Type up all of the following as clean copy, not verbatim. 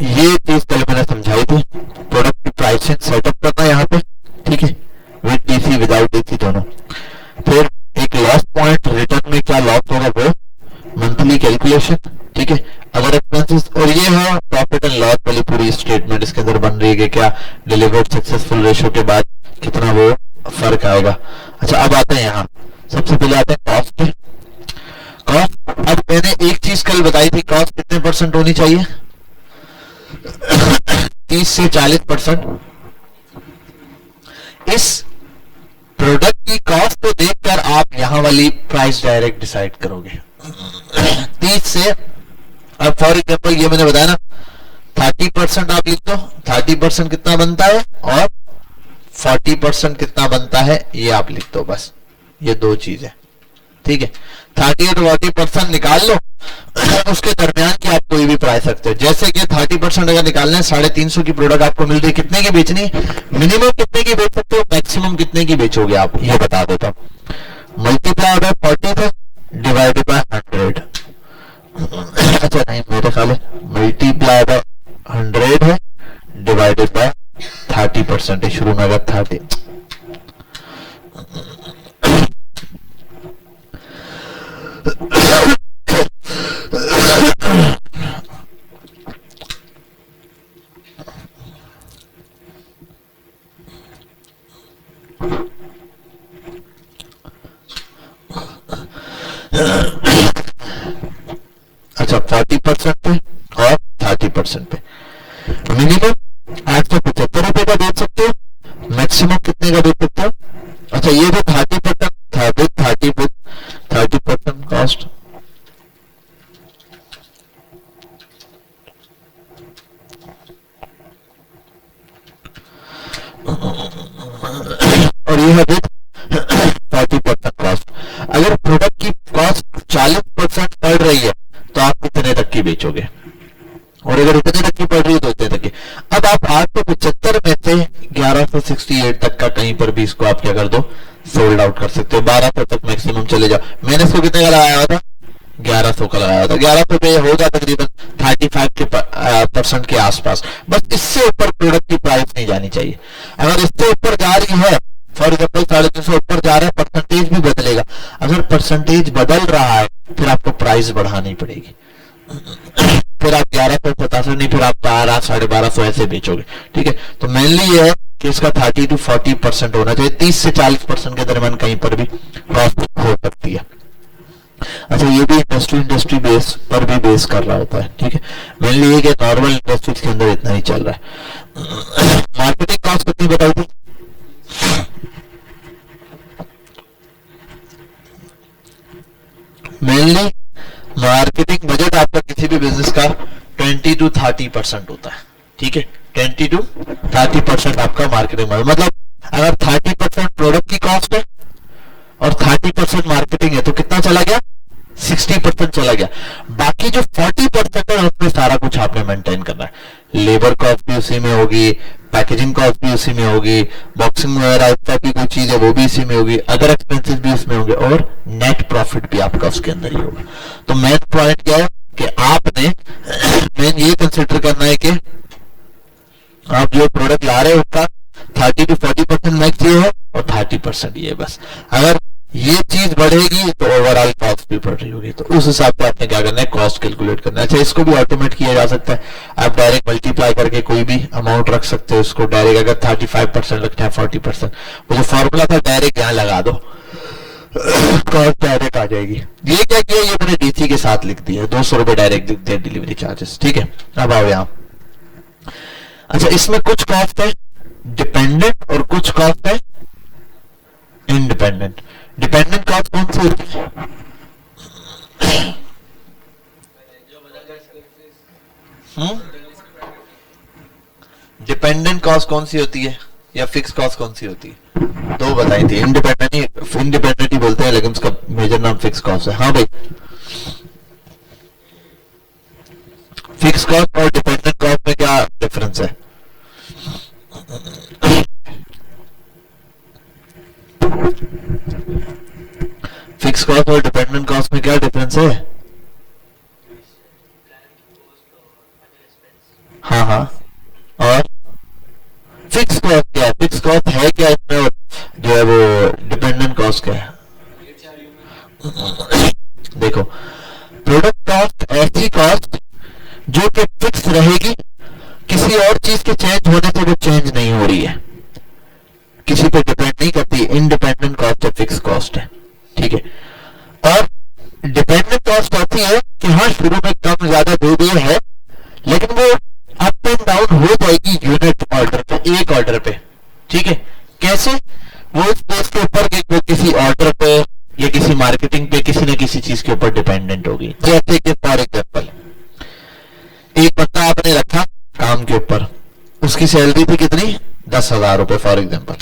ये चीज पहले मैंने समझाई थी, प्रोडक्ट की प्राइसिंग सेटअप करना यहाँ पे, ठीक है, विद डीसी विदाउट डीसी दोनों। फिर एक लॉस पॉइंट, रिटर्न में क्या लॉस होगा वो मंथली कैलकुलेशन, ठीक है। अगर एक्सपेंसेस, और ये है प्रॉफिट एंड लॉस वाली पूरी स्टेटमेंट इसके अंदर बन रही है कि क्या डिलीवर्ड सक्सेसफुल रेशियो के बाद कितना वो फर्क आएगा। अच्छा, अब आते हैं यहाँ, सबसे पहले आते हैं कॉस्ट पे। कॉस्ट, अब मैंने एक चीज कल बताई थी, कॉस्ट कितने परसेंट होनी चाहिए? 30 से 40%। इस प्रोडक्ट की कॉस्ट को देखकर आप यहां वाली प्राइस डायरेक्ट डिसाइड करोगे। 30 से, अब फॉर एग्जाम्पल ये मैंने बताया ना 30% आप लिख दो, 30% कितना बनता है और 40% कितना बनता है ये आप लिख दो, बस ये दो चीज है, ठीक है। 30 और 40% निकाल लो, उसके दरमियान की आप कोई भी प्राइस रखते हो। जैसे कि 30% अगर निकालना है, 350 की प्रोडक्ट आपको मिल रही है, कितने की बेचनी, मिनिमम कितने की बेच सकते हो, मैक्सिमम कितने की बेचोगे आप, ये बता देता हूं। मल्टीप्लाई बाय 40 है, डिवाइडेड बाय 100। अच्छा नहीं, मेरे ख्याल है मल्टीप्लाई बाय 100 है, डिवाइडेड बाय 30% है, शुरू में अगर 30। अच्छा, 40% पे और 30% पे मिनिमम 875 का बेच सकते हो, मैक्सिमम कितने का बेच सकते हो? अच्छा, ये भी 30% 30% कॉस्ट, और ये है विद 40% कॉस्ट। अगर प्रोडक्ट की कॉस्ट 40% पड़ रही है तो आप कितने तक की बेचोगे, और अगर इतने तक की पड़ रही है तो इतने तक की। अब आप 875 में से 1168 तक का कहीं पर भी इसको आप क्या कर दो, सोल्ड आउट कर सकते हो। 1200 तक मैक्सिमम चले जाओ। मैंने इसको कितने का लगाया हुआ था, 1100 का लगाया था। 1100 पे होगा तकरीबन 35% के आसपास। बस इससे ऊपर प्रोडक्ट की प्राइस नहीं जानी चाहिए। अगर इससे ऊपर जा रही है, फॉर एग्जाम्पल 350 ऊपर जा रहा है, परसेंटेज भी बदलेगा। अगर परसेंटेज बदल रहा है फिर आपको प्राइस बढ़ानी पड़ेगी। फिर आप 1150 नहीं, फिर आप 1200 1250 ऐसे बेचोगे, ठीक है। तो मेनली ये है कि इसका 30 to 40% होना चाहिए। 30 से 40% के दरमियान कहीं पर भी कॉस्ट हो सकती है। अच्छा, ये भी इंडस्ट्री बेस पर भी बेस कर रहा होता है, ठीक है। मेनली ये कि नॉर्मल इंडस्ट्रीज के अंदर इतना ही चल रहा है। मार्केटिंग कॉस्ट कितनी बताई थी? मेनली मार्केटिंग बजट आपका किसी भी बिजनेस का 20 to 30% होता है, ठीक है। 20 to 30% आपका मार्केटिंग, मतलब अगर 30% प्रोडक्ट की कॉस्ट है और 30% मार्केटिंग है तो कितना चला गया, 60% चला गया। बाकी जो 40% है उसमें सारा कुछ आपने मेंटेन करना है। लेबर कॉस्ट भी उसी में होगी, पैकेजिंग कॉस्ट भी उसी में होगी, बॉक्सिंग वगैरह इस टाइप की कोई चीज है वो भी इसी में होगी, अदर एक्सपेंसेस भी उसमें होंगे, और नेट प्रॉफिट भी आपका उसके अंदर ही होगा। तो मेन पॉइंट क्या है कि आपने मेन ये कंसिडर करना है कि आप जो प्रोडक्ट ला रहे हो उसका 30 to 40% मैक्स ये है और 30% ये है। बस अगर ये चीज बढ़ेगी तो ओवरऑल कॉस्ट भी बढ़ रही होगी, तो उस हिसाब से आपने क्या करना है, कॉस्ट कैलकुलेट करना है। अच्छा, इसको भी ऑटोमेट किया जा सकता है। आप डायरेक्ट मल्टीप्लाई करके कोई भी अमाउंट रख सकते हो। इसको डायरेक्ट अगर 35% रखना है, 40%, वो जो फॉर्मूला था डायरेक्ट यहाँ लगा दो, कॉस्ट डायरेक्ट आ जाएगी। ये क्या किया, ये मैंने डीसी के साथ लिख दिया, 200 रुपए डायरेक्ट लिख दिया डिलीवरी चार्जेस, ठीक है। अब आओ यहाँ। अच्छा, इसमें कुछ कॉस्ट है डिपेंडेंट और कुछ कॉस्ट है इंडिपेंडेंट। डिपेंडेंट कॉस्ट कौन सी होती है? डिपेंडेंट कॉस्ट कौन सी होती है या फिक्स कॉस्ट कौन सी होती है? दो बताई थी। इंडिपेंडेंट ही बोलते हैं लेकिन उसका मेजर नाम फिक्स कॉस्ट है। हाँ भाई, फिक्स कॉस्ट और डिपेंडेंट कॉस्ट में क्या डिफरेंस है? फिक्स कॉस्ट और डिपेंडेंट कॉस्ट में क्या डिफरेंस है? हाँ, और फिक्स कॉस्ट क्या है? फिक्स कॉस्ट है क्या इसमें, और जो है वो डिपेंडेंट कॉस्ट क्या है? देखो, प्रोडक्ट कॉस्ट ऐसी कॉस्ट जो कि फिक्स रहेगी, किसी और चीज के चेंज होने से वो चेंज नहीं हो रही है, किसी पे डिपेंड नहीं करती, इंडिपेंडेंट कॉस्ट है, फिक्स कॉस्ट है, ठीक है। और डिपेंडेंट कॉस्ट होती है कि हाँ शुरू में कम ज्यादा जो भी है, लेकिन वो अप एंड डाउन हो जाएगी यूनिट ऑर्डर पे, एक ऑर्डर पे, ठीक है। कैसे? वो उस बेस के ऊपर वो किसी ऑर्डर पे या किसी मार्केटिंग पे किसी न किसी चीज के ऊपर डिपेंडेंट होगी। जैसे कि फॉर एग्जाम्पल एक बंदा आपने रखा काम के ऊपर, उसकी सैलरी थी कितनी? 10,000 रुपए फॉर एग्जाम्पल।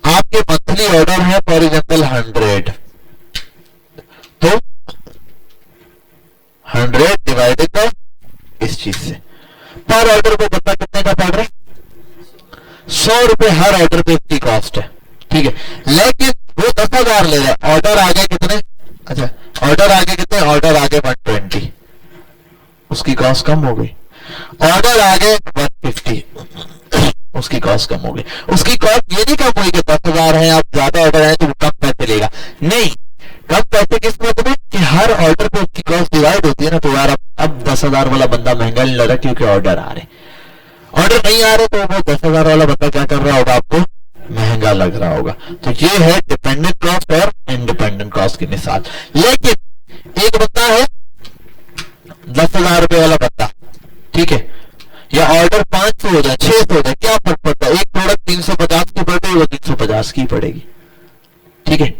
आपके मंथली ऑर्डर है फॉर एग्जाम्पल 100, तो 100 डिवाइडेड बाय इस चीज से, पर ऑर्डर को बंदा कितने का पड़ रहा है? 100 रुपए हर ऑर्डर पे इसकी कॉस्ट है, ठीक है। लेकिन वो 10,000 ले रहा है, ऑर्डर आगे कितने? अच्छा, ऑर्डर आगे कितने? ऑर्डर आगे 120, उसकी कॉस्ट कम हो गई। ऑर्डर आगे 150, उसकी कॉस्ट कम हो गई। उसकी कॉस्ट ये नहीं कम हुई कि 10,000 है, आप ज्यादा ऑर्डर है तो वो कम पैसे लेगा, नहीं, कम पैसे किस मतलब में कि हर ऑर्डर पे उसकी कॉस्ट डिवाइड होती है ना। तो यार अब 10,000 वाला बंदा महंगा नहीं लग रहा क्योंकि ऑर्डर आ रहे, ऑर्डर नहीं आ रहे तो वो 10,000 वाला बंदा क्या कर रहा होगा? आपको महंगा लग रहा होगा। तो ये है डिपेंडेंट कॉस्ट और इंडिपेंडेंट कॉस्ट की मिसाल। लेकिन एक बंदा है 10,000 रुपए वाला बंदा, ठीक है, या ऑर्डर 500 हो जाए, 600 हो जाए, क्या फर्क पड़ता है? एक प्रोडक्ट 350 की पड़ रही, वो 350 की पड़ेगी, ठीक है।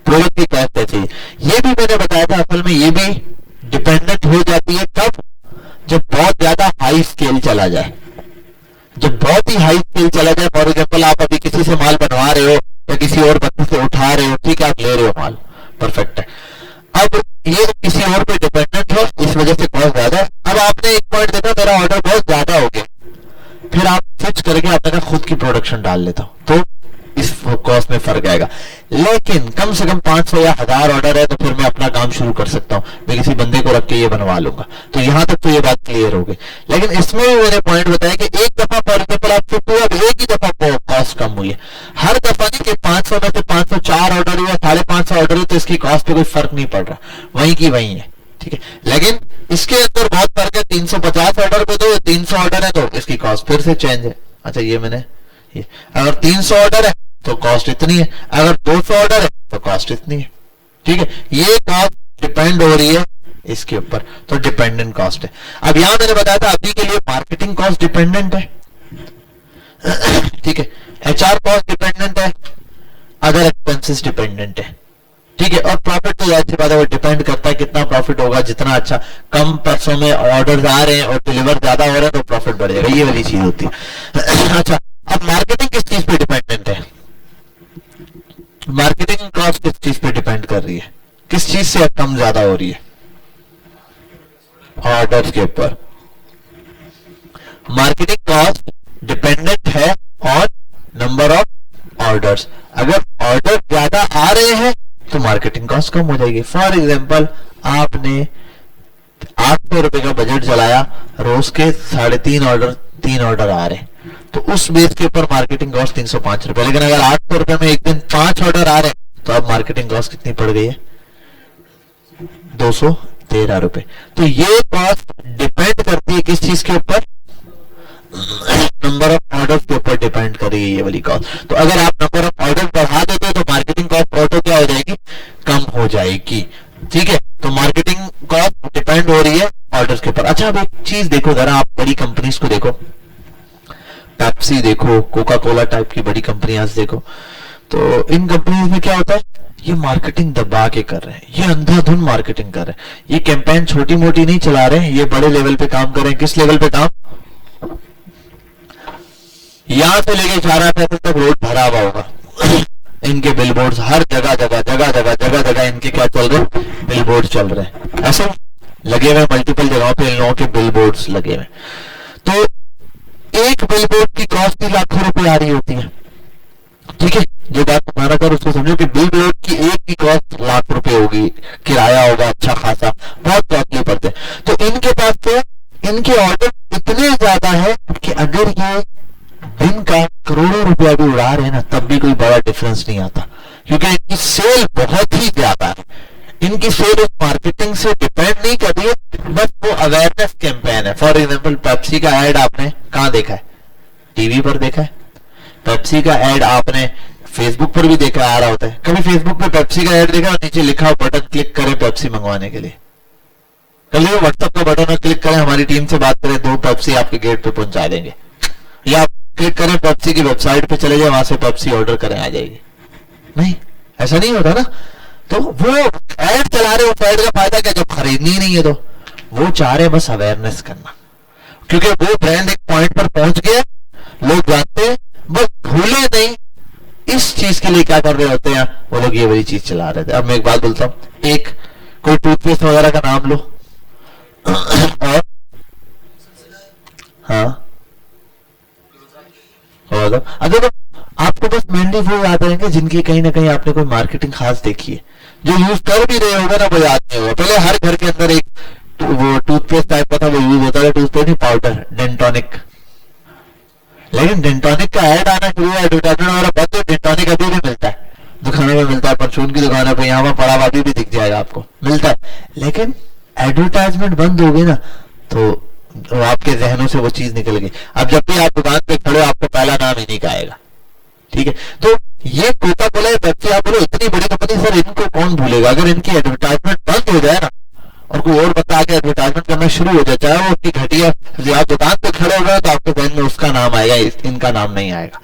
प्रोडक्ट की कॉस्ट ऐसी है। ये भी मैंने बताया था, असल में ये भी डिपेंडेंट हो जाती है कब? जब बहुत ज्यादा हाई स्केल चला जाए, जब बहुत ही हाई स्केल चला जाए। फॉर एग्जाम्पल आप अभी किसी से माल बनवा रहे हो या किसी और बंदे से उठा रहे हो, ठीक है, आप ले रहे हो माल, परफेक्ट है। अब ये किसी और पे डिपेंडेंट है, इस वजह से कॉस्ट ज्यादा है। अब आपने एक पॉइंट देखा मेरा ऑर्डर बहुत ज्यादा हो गया, फिर आप स्विच करके आपने कहा खुद की प्रोडक्शन डाल लेता हूं, तो इस कॉस्ट में फर्क आएगा। लेकिन कम से कम 500 या 1000 ऑर्डर है तो फिर मैं अपना काम शुरू कर सकता हूं, मैं किसी बंदे को रख के ये बनवा लूंगा। तो यहां तक तो ये बात क्लियर हो गई। लेकिन इसमें भी मैंने पॉइंट बताया कि एक दफा फॉर एग्जाम्पल आप शिफ्ट हुआ, अब एक ही दफा कॉस्ट कम हुई है, हर दफा नहीं कि 500 में से 504 ऑर्डर हुआ, 550 ऑर्डर हुआ, तो इसकी कॉस्ट पे कोई फर्क नहीं पड़ रहा, वहीं की वहीं है, ठीक है। लेकिन इसके अंदर बहुत फर्क है, 350 ऑर्डर पे तो 300 ऑर्डर है तो इसकी कॉस्ट फिर से चेंज है। अच्छा, ये मैंने अगर 300 ऑर्डर है तो कॉस्ट इतनी है, अगर 200 ऑर्डर है तो कॉस्ट इतनी है, ठीक है। ये कॉस्ट डिपेंड हो रही है इसके ऊपर, तो डिपेंडेंट कॉस्ट है। अब यहां मैंने बताया था अभी के लिए मार्केटिंग कॉस्ट डिपेंडेंट है, ठीक है, एचआर कॉस्ट डिपेंडेंट है, अदर एक्सपेंसेस डिपेंडेंट है, ठीक है। और प्रॉफिट तो याद बात है, वो डिपेंड करता है कितना प्रॉफिट होगा, जितना अच्छा कम पैसों में ऑर्डर आ रहे हैं और डिलीवर ज्यादा हो रहा है तो प्रॉफिट बढ़ जाएगा, ये वाली चीज होती है। अच्छा, अब मार्केटिंग किस चीज पे डिपेंडेंट है? मार्केटिंग कॉस्ट किस चीज पे डिपेंड कर रही है, किस चीज से कम ज्यादा हो रही है? ऑर्डर्स के ऊपर। मार्केटिंग कॉस्ट डिपेंडेंट है ऑन नंबर ऑफ ऑर्डर्स। अगर ऑर्डर ज्यादा आ रहे हैं तो मार्केटिंग कॉस्ट कम हो जाएगी। फॉर एग्जाम्पल आपने 800 रुपए का बजट चलाया, रोज के 3.5 ऑर्डर आ रहे हैं, तो उस बेस के ऊपर मार्केटिंग कॉस्ट 305 रुपए। लेकिन अगर 800 रुपए में एक दिन 5 ऑर्डर आ रहे हैं तो अब मार्केटिंग कॉस्ट कितनी पड़ गई है? 213 रुपए। तो ये कॉस्ट डिपेंड करती है किस चीज के ऊपर? नंबर ऑफ ऑर्डर के ऊपर डिपेंड करेगी ये वाली कॉस्ट। तो अगर आप नंबर ऑफ ऑर्डर बढ़ा देते हो तो मार्केटिंग कॉस्ट ऑटो क्या हो जाएगी? कम हो जाएगी, ठीक है। तो मार्केटिंग कॉस्ट डिपेंड हो रही है ऑर्डर्स के ऊपर। अच्छा, अब एक चीज देखो जरा, आप बड़ी कंपनीज को देखो, पेप्सी देखो, कोका कोला टाइप की बड़ी कंपनियां देखो, तो इन कंपनीज में क्या होता है? ये मार्केटिंग दबा के कर रहे हैं, ये अंधाधुन मार्केटिंग कर रहे हैं, ये कैंपेन छोटी मोटी नहीं चला रहे हैं, ये बड़े लेवल पे काम कर रहे हैं। किस लेवल पे काम? यहां से लेके 4 पैसे तक रोड भरा हुआ होगा, इनके बिलबोर्ड्स हर जगह जगह इनके क्या चल रहे? बिलबोर्ड चल रहे हैं, ऐसे लगे हुए मल्टीपल जगहों पे इन लोगों के बिलबोर्ड्स लगे हुए। तो एक बिलबोर्ड की कॉस्ट ही लाखों रुपए आ रही होती है, ठीक है। जो बात तुम्हारा कर उसको समझो कि बिलबोर्ड की एक की कॉस्ट लाख रुपए होगी, किराया होगा अच्छा खासा, बहुत कॉस्टली पड़ते हैं। तो इनके पास तो इनके ऑर्डर इतने ज्यादा है रुपया भी उड़ा रहे हैं ना, तब भी कोई बड़ा डिफरेंस नहीं आता, क्योंकि इनकी सेल बहुत ही ज्यादा है। इनकी सेल उस मार्केटिंग से डिपेंड नहीं कर रही है, बस वो अवेयरनेस कैंपेन है। फॉर एग्जाम्पल पेप्सी का एड आपने कहाँ देखा है? टीवी पर देखा है। पेप्सी का एड आपने फेसबुक पर भी देखा आ रहा होता है। कभी फेसबुक पे पेप्सी का एड देखा और नीचे लिखा बटन क्लिक करें पेप्सी मंगवाने के लिए? कल व्हाट्सएप का बटन क्लिक करें, हमारी टीम से बात करें, 2 पेप्सी आपके गेट पे पहुंचा देंगे। या क्लिक करें पेप्सी की वेबसाइट पे चले जाए, वहां से पेप्सी ऑर्डर करें, आ जाएगी? नहीं, ऐसा नहीं होता ना। तो वो एड चला रहे, उस एड का फायदा क्या? जब खरीदनी ही नहीं है तो वो चाह रहे बस अवेयरनेस करना, क्योंकि वो ब्रांड एक पॉइंट पर पहुंच गया, लोग जानते हैं, बस भूले नहीं। इस चीज के लिए क्या कर रहे होते हैं वो लोग? ये वाली चीज चला रहे थे। अब मैं एक बात बोलता हूं, एक कोई टूथपेस्ट वगैरह का नाम लो और हाँ, अगर तो आपको बस मेनली वो याद रहेंगे जिनकी कहीं ना कहीं आपने कोई मार्केटिंग खास देखी है। जो यूज कर भी रहे होगा ना वो याद नहीं होगा। पहले हर घर के अंदर एक वो टूथपेस्ट टाइप का था, वो यूज होता था, टूथपेस्ट नहीं, पाउडर, डेंटोनिक। लेकिन डेंटोनिक का ऐड आना शुरू हुआ, एडवर्टाइजमेंट वगैरह बंद हो। डेंटोनिक अभी भी मिलता है, दुकानों में मिलता है, परचून की दुकानों पे, यहाँ पड़ा हुआ अभी भी दिख जाएगा आपको, मिलता है। लेकिन एडवर्टाइजमेंट बंद हो गई ना तो आपके जहनों से वो चीज निकल गई। अब जब भी आप दुकान पे खड़े हो, आपको पहला नाम इन्हीं का आएगा, ठीक है? तो ये कोका कोला, पेप्सी, आप बोलो इतनी बड़ी कंपनी, सर इनको कौन भूलेगा? अगर इनकी एडवर्टाइजमेंट बंद हो जाए ना और कोई और बता के एडवर्टाइजमेंट करना शुरू हो जाए, चाहे वो उसकी घटिया, आप दुकान पे खड़े हो गए तो आपके जहन में उसका नाम आएगा, इनका नाम नहीं आएगा।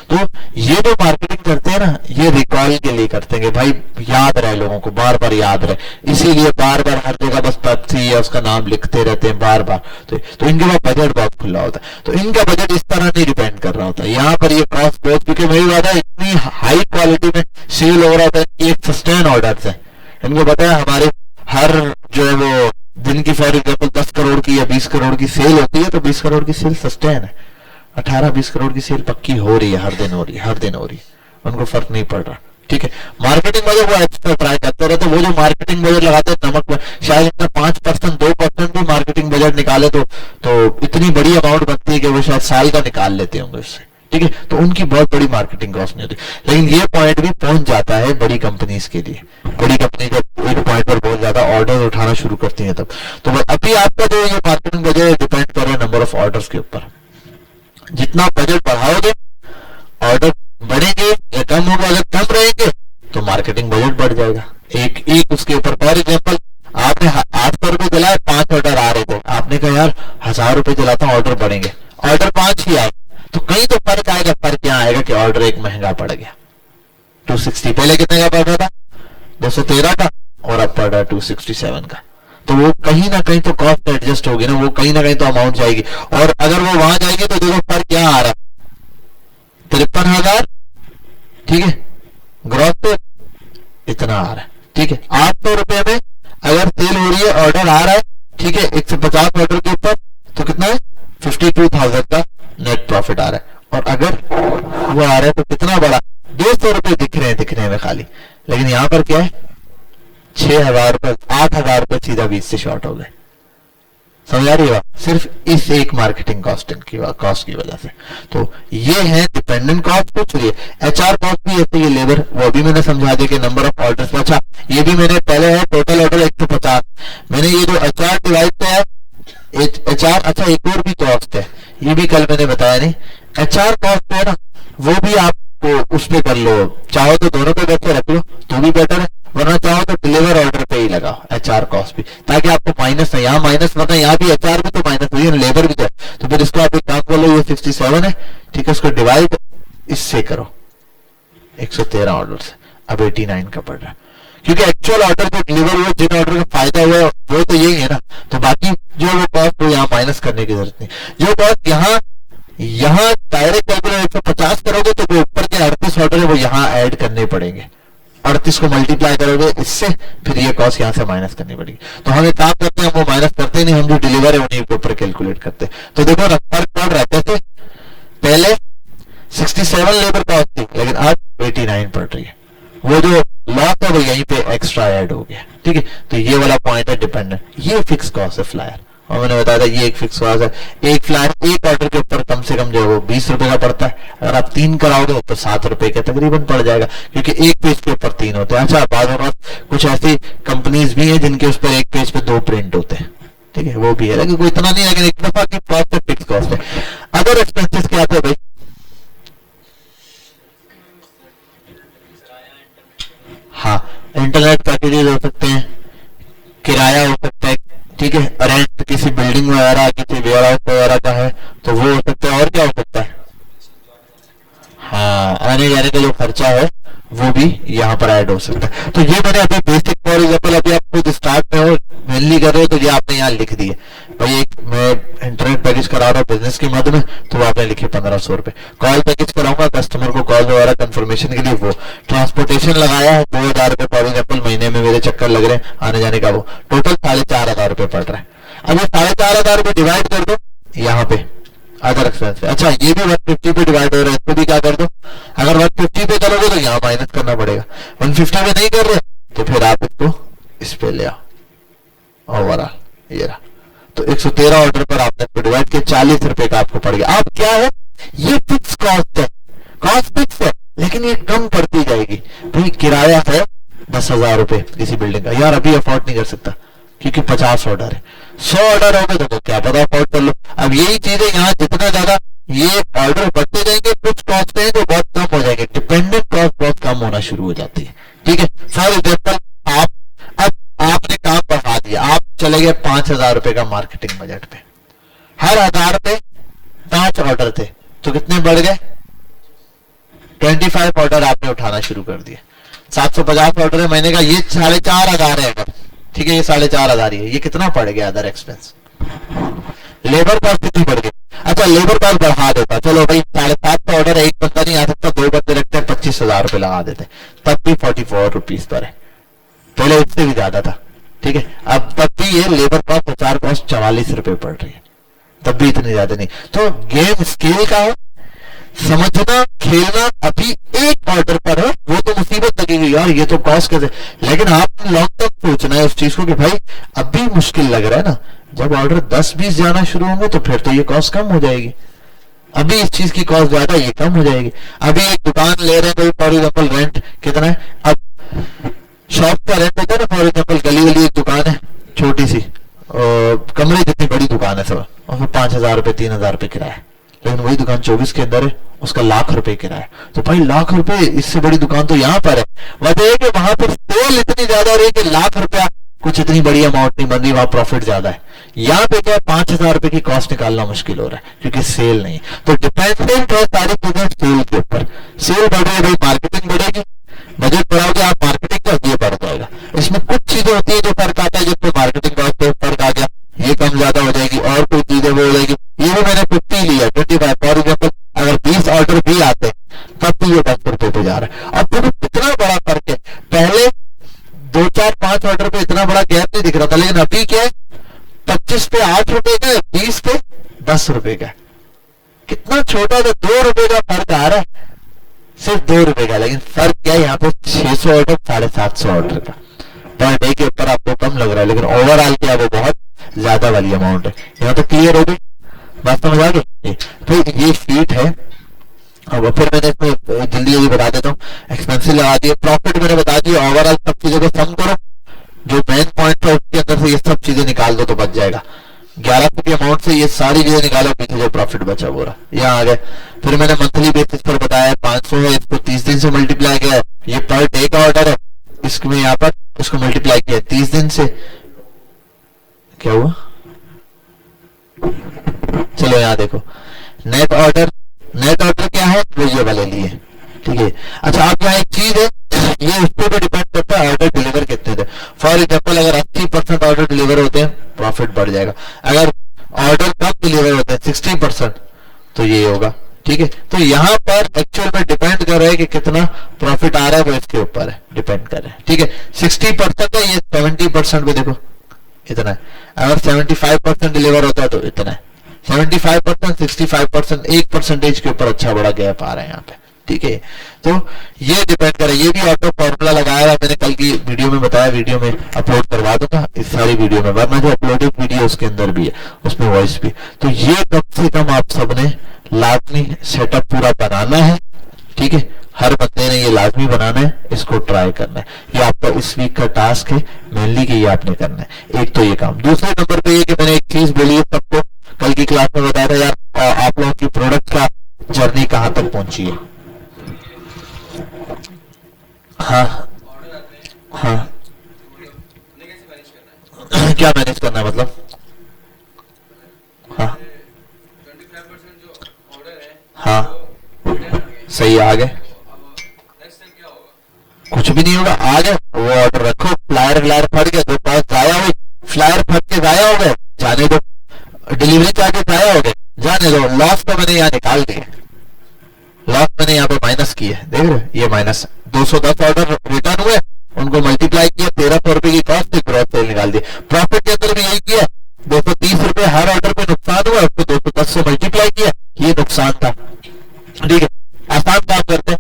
तो ये जो मार्केटिंग करते हैं ना, ये रिकॉल के लिए करते हैं, भाई याद रहे लोगों को, बार बार याद रहे, इसीलिए बार बार हर जगह बस पेप्सी या उसका नाम लिखते रहते हैं बार बार। तो इनके पास बजट बहुत खुला होता है, तो इनका बजट इस तरह नहीं डिपेंड कर रहा होता। यहाँ पर ये कॉस्ट बहुत, क्योंकि मेरी बात है, इतनी हाई क्वालिटी में सेल हो रहा होता है, एक सस्टेन ऑर्डर है। इनको पता है हमारे हर जो है वो दिन की फॉर एग्जाम्पल 10 करोड़ की या 20 करोड़ की सेल होती है, तो 20 करोड़ की सेल सस्टेन है। 18-20 करोड़ की सेल पक्की हो रही है, हर दिन हो रही है, हर दिन हो रही है, उनको फर्क नहीं पड़ रहा, ठीक है? मार्केटिंग बजट वो एक्स्ट्रा ट्राई करते रहते, वो जो मार्केटिंग बजट लगाते हैं नमक में, शायद इतना 5% 2% भी मार्केटिंग बजट निकाले तो इतनी बड़ी अमाउंट बनती है कि वो शायद साल का निकाल लेते होंगे उससे, ठीक है? तो उनकी बहुत बड़ी मार्केटिंग कॉस्ट नहीं होती। लेकिन ये पॉइंट भी पहुंच जाता है बड़ी कंपनीज के लिए। बड़ी कंपनी जब एक पॉइंट पर बहुत ज्यादा ऑर्डर उठाना शुरू करती है तब, तो अभी आपका जो ये मार्केटिंग बजट डिपेंड कर रहा है नंबर ऑफ ऑर्डर्स के ऊपर। जितना बजट बढ़ाओगे, ऑर्डर बढ़ेंगे या कम होगा, अगर कम रहेंगे तो मार्केटिंग बजट बढ़ जाएगा। एक उसके ऊपर, फॉर एग्जाम्पल आपने 800 रुपए दिलाए, 5 ऑर्डर आ रहे थे, आपने कहा यार 1000 रुपए दिलाता हूं, ऑर्डर बढ़ेंगे, ऑर्डर 5 ही आए, तो कहीं तो फर्क आएगा। फर्क क्या आएगा कि ऑर्डर एक महंगा पड़ गया, 260, पहले कितने का पड़ रहा था? 213 का, और अब पड़ रहा है 267 का। तो वो कहीं ना कहीं तो कॉस्ट एडजस्ट होगी ना, वो कहीं ना कहीं तो अमाउंट जाएगी। और अगर वो वहां जाएगी तो देखो फर्क क्या आ रहा है, 53,000, ठीक है, ग्रॉस पे इतना आ रहा है, ठीक है? 800 रुपए में अगर सेल हो रही है, ऑर्डर आ रहा है, ठीक है, 150 ऑर्डर के ऊपर, तो कितना है? 52,000 का नेट प्रॉफिट आ रहा है। और अगर वो आ रहा है तो कितना बड़ा? 200 रुपए दिख रहे हैं दिखने में खाली, लेकिन यहां पर क्या है? 6,000 रुपए, 8,000 रुपए सीधा 20 से शॉर्ट हो गए। समझ आ रही है? सिर्फ इस एक मार्केटिंग कॉस्ट की वजह से। तो ये है डिपेंडेंट कॉस्ट। कुछ लिए एचआर कॉस्ट भी ऐसे, ये लेबर, वो भी मैंने समझा दिया कि नंबर ऑफ ऑर्डर्स। अच्छा, ये भी मैंने पहले है टोटल ऑर्डर 150, मैंने ये जो एचआर डिवाइड किया है एचआर। अच्छा, एक और भी कॉस्ट है, ये भी कल मैंने बताया नहीं। एचआर कॉस्ट है ना, वो भी आपको उस पे कर लो, चाहो तो दोनों पे बैठे रख लो तो भी बेटर है, वरना चाहो तो डिलीवर ऑर्डर पे ही लगाओ एचआर कॉस्ट भी, ताकि आपको माइनस है। यहाँ माइनस मतलब यहाँ भी एचआर भी तो माइनस हुई है, लेबर भी तो फिर इसको आप एक काम कर लो, ये 67 है, ठीक है, उसको डिवाइड इससे करो 113 ऑर्डर से, अब 89 का पड़ रहा है। क्योंकि एक्चुअल ऑर्डर जो डिलीवर हुआ, जिन ऑर्डर का फायदा हुआ वो तो यही है ना, तो बाकी जो वो कॉस्ट वो यहाँ माइनस करने की जरूरत नहीं। जो कॉस्ट यहाँ डायरेक्ट कैलकुलेट 150 करोगे तो जो ऊपर के 38 ऑर्डर है वो यहाँ ऐड करने पड़ेंगे, 38 को मल्टीप्लाई करोगे इससे, फिर ये कॉस्ट यहाँ से माइनस करनी पड़ेगी। तो हम एक काम करते हैं, हम वो माइनस करते नहीं, हम जो डिलीवर है उन्हीं के ऊपर कैलकुलेट करते हैं। तो देखो फर्क पड़ रहा है, थे पहले 67 लेबर कॉस्ट थी, लेकिन आज 89 पड़ रही है। वो जो लॉस है वो यहीं पे एक्स्ट्रा ऐड हो गया, ठीक है? तो ये वाला पॉइंट है डिपेंडेंट, ये फिक्स कॉस्ट है फ्लायर। और मैंने बताया था ये एक फिक्स कॉस्ट है। एक फ्लैट एक ऑर्डर के ऊपर कम से कम जो है वो 20 रुपए का पड़ता है। अगर आप 3 कराओगे तो 7 रुपए का तकरीबन पड़ जाएगा, क्योंकि एक पेज के ऊपर 3 होते हैं। अच्छा, बाद में कुछ ऐसी कंपनीज भी है जिनके उस पर एक पेज पे 2 प्रिंट होते हैं, ठीक है, वो भी है, लेकिन कोई इतना नहीं, लेकिन एक दफा की कॉस्ट फिक्स कॉस्ट है। अदर एक्सपेंसेस क्या थे भाई? हाँ, इंटरनेट पैकेजेस हो सकते हैं, किराया हो सकता है, ठीक है, रेंट किसी बिल्डिंग वगैरह, किसी वेयर हाउस वगैरह का है तो वो हो सकता है। और क्या हो सकता है? हाँ, आने जाने का जो खर्चा है वो भी यहाँ पर ऐड हो सकता है। तो ये मैंने अभी बेसिक, फॉर एग्जाम्पल अभी आप खुद स्टार्ट में हो, मेनली कर रहे हो, तो ये आपने यहाँ लिख दिए भाई, एक मैं इंटरनेट पैकेज करा रहा हूँ बिजनेस के मद में, तो वो आपने लिखे 1500 रुपए। कॉल पैकेज कराऊंगा कस्टमर को कॉल वगैरह कंफर्मेशन के लिए, वो ट्रांसपोर्टेशन लगाया है 2000 रुपए फॉर एग्जाम्पल, महीने में मेरे चक्कर लग रहे हैं आने जाने का, वो टोटल 4500 रुपए पड़ रहा है। अब ये 4500 रुपए डिवाइड कर दो यहाँ पे अदर एक्सपेंस। अच्छा, ये भी 150 पे डिवाइड हो रहा है, इसको भी क्या कर दो, अगर 150 पे करोगे तो यहाँ माइनस करना पड़ेगा, 150 पे नहीं कर रहे तो फिर आप इसको इस पे ले आओ ओवरऑल, ये रहा। तो 113 ऑर्डर पर आपने इसको डिवाइड किया, 40 रुपए का आपको पड़ गया। अब क्या है, ये फिक्स कॉस्ट है, कॉस्ट फिक्स है, लेकिन ये कम पड़ती जाएगी। भाई किराया है 10,000 रुपए किसी बिल्डिंग का, यार अभी अफोर्ड नहीं कर सकता क्योंकि 50 ऑर्डर है, 100 ऑर्डर हो गए तो क्या पता अफोर्ड कर लो। अब यही चीजें यहाँ जितना ज्यादा ये ऑर्डर बढ़ते जाएंगे, कुछ कॉस्ट है जो बहुत कम हो जाएंगे, डिपेंडेंट कॉस्ट बहुत कम होना शुरू हो जाती है, ठीक है। फॉर एग्जाम्पल अब आपने काम बढ़ा दिया, आप चले गए 5,000 रुपए का मार्केटिंग बजट पे, हर 1000 पे 5 ऑर्डर थे तो कितने बढ़ गए, 25 ऑर्डर आपने उठाना शुरू कर दिया। 750 ऑर्डर है महीने का, ये 4,500 है, ठीक है, ये 4,500 ही है। ये कितना पड़ गया अदर एक्सपेंस? लेबर कॉस्ट कितनी बढ़ गई? अच्छा, लेबर कॉस्ट बढ़ा देता, चलो भाई 750 ऑर्डर है, एक बंदा नहीं आ सकता, 2 बंदे रखते हैं, 25,000 रुपए लगा देते, तब भी 44 रुपीज पर है, पहले उससे भी ज्यादा था, ठीक है। अब तब भी ये लेबर कॉस्ट HR कॉस्ट 44 रुपए पड़ रही है, तब भी इतनी ज्यादा नहीं। तो गेम स्केल का है, समझना खेलना। अभी एक ऑर्डर पर है वो तो मुसीबत लगेगी यार, ये तो कॉस्ट कैसे, लेकिन आपने लॉन्ग टर्म सोचना है उस चीज को कि भाई अभी मुश्किल लग रहा है ना, जब ऑर्डर 10-20 जाना शुरू होंगे तो फिर तो ये कॉस्ट कम हो जाएगी। अभी इस चीज की कॉस्ट ज्यादा, ये कम हो जाएगी। अभी एक दुकान ले रहे हैं कोई, फॉर एग्जाम्पल रेंट कितना है, अब शॉप का रेंट होता है ना, फॉर एग्जाम्पल गली गली एक दुकान है छोटी सी, कमरे जितनी बड़ी दुकान है सब, और फिर 5,000 रुपए 3,000 रुपए किराया, लेकिन वही दुकान 24 के अंदर है, उसका लाख रुपए किराया। तो भाई लाख रुपए, इससे बड़ी दुकान तो यहाँ पर है। वजह है कि वहां पर सेल इतनी ज्यादा रही कि लाख रुपया कुछ इतनी बड़ी अमाउंट नहीं बन रही, वहां प्रॉफिट ज्यादा है। यहाँ पे क्या 5,000 रुपए की कॉस्ट निकालना मुश्किल हो रहा है क्योंकि सेल नहीं। तो डिपेंडेंट है सारी चीजें सेल के ऊपर। सेल बढ़ रही है भाई, मार्केटिंग बढ़ेगी, बजट बढ़ाओगे आप मार्केटिंग का, ये बढ़ जाएगा। इसमें कुछ चीजें होती है जो फर्क आता है, जिसमें मार्केटिंग कॉस्ट पे फर्क आ गया, ये कम ज्यादा हो जाएगी, और कोई चीजें वो हो जाएगी। ये भी मैंने 50 लिया, 25 फॉर एग्जाम्पल, अगर 20 ऑर्डर भी आते तब भी ये 10 रुपए पे जा रहा है। अब तो इतना बड़ा फर्क है, पहले 2, 4, 5 ऑर्डर पे इतना बड़ा गैप नहीं दिख रहा था, लेकिन अभी क्या है, 25 पे 8 रुपए का, 20 पे 10 रुपए का, कितना छोटा सा 2 रुपए का फर्क आ रहा है, सिर्फ 2 रुपए का। लेकिन फर्क क्या है, यहाँ पे 600 ऑर्डर 750 ऑर्डर का पर डे के ऊपर आपको कम लग रहा है, लेकिन ओवरऑल क्या वो बहुत ज्यादा वाली अमाउंट है। यहाँ तो क्लियर हो गई बात, समझ आ गई। तो ये शीट है, और फिर मैंने इसमें जल्दी जल्दी बता देता हूँ, एक्सपेंसिव लगा दिए, प्रॉफिट मैंने बता दिया, ओवरऑल सब चीजों को सम करो, जो मेन पॉइंट है उसके अंदर से ये सब चीजें निकाल दो तो बच जाएगा। 1100 की अमाउंट से ये सारी चीजें निकालो, पीछे जो प्रॉफिट बचा वो रहा, यहाँ आ गए। फिर मैंने मंथली बेसिस पर बताया 500 है, इसको 30 दिन से मल्टीप्लाई किया है, ये पर डे का ऑर्डर है, इसमें यहाँ पर उसको मल्टीप्लाई किया 30 दिन से, क्या हुआ, चलो यहाँ देखो, नेट ऑर्डर क्या है, वो ये वाले लिए, ठीक है। अच्छा, आप यहाँ एक चीज है, ये उस पर डिपेंड करता है ऑर्डर डिलीवर कितने थे। फॉर एग्जाम्पल अगर 80% ऑर्डर डिलीवर होते हैं प्रॉफिट बढ़ जाएगा, अगर ऑर्डर कम डिलीवर होते हैं 60% तो ये होगा, ठीक है। तो यहाँ पर एक्चुअल में डिपेंड कर रहा है कि कितना प्रॉफिट आ रहा है, वो इसके ऊपर है, डिपेंड कर रहा है, ठीक है। 60% है, ये 70% पे देखो इतना है, अगर 75% डिलीवर होता है तो इतना है, 75%, 65%, 1% के ऊपर अच्छा बड़ा गैप आ रहा है यहाँ पे, ठीक है। तो ये डिपेंड करे, ये भी ऑटो फॉर्मूला लगाया है मैंने, कल की वीडियो में बताया, वीडियो में अपलोड करवा दूंगा इस सारी वीडियो में, वरना जो अपलोडेड वीडियो उसके अंदर भी है, उसमें वॉइस भी। तो ये कम से कम आप सबने लाजमी सेटअप पूरा बनाना है, ठीक है, हर बंदे ने ये लाजमी बनाना है, इसको ट्राई करना है। ये आपका इस वीक का टास्क है मेनली कि ये आपने करना है। एक तो ये काम। दूसरे नंबर पे ये कि मैंने एक चीज बोली है सबको, कल की क्लास में बताया था यार, आप लोगों की प्रोडक्ट का जर्नी कहां तक पहुंची है। हाँ हाँ क्या मैनेज करना है मतलब? हाँ हाँ सही, आ गए, कुछ भी नहीं होगा, आ गए वो ऑर्डर रखो, फ्लायर व्लायर फट गया, 2 पास जाया हुई, फ्लायर फट के जाया हो गए, जाने दो, डिलीवरी चार्जेस जाया हो गए, जाने दो, लॉस तो मैंने यहाँ निकाल दिए, लॉस मैंने यहाँ पे माइनस किए, देख रहे हो, ये माइनस 210 ऑर्डर रिटर्न हुए, उनको मल्टीप्लाई किया, 1300 रुपए की कॉस्ट थी, ग्रॉस सेल निकाल दी। प्रॉफिट के अंदर भी यही किया, 230 रुपए हर ऑर्डर पे नुकसान हुआ, उसको 210 से मल्टीप्लाई किया, ये नुकसान था, ठीक है। आसान काम करते हैं,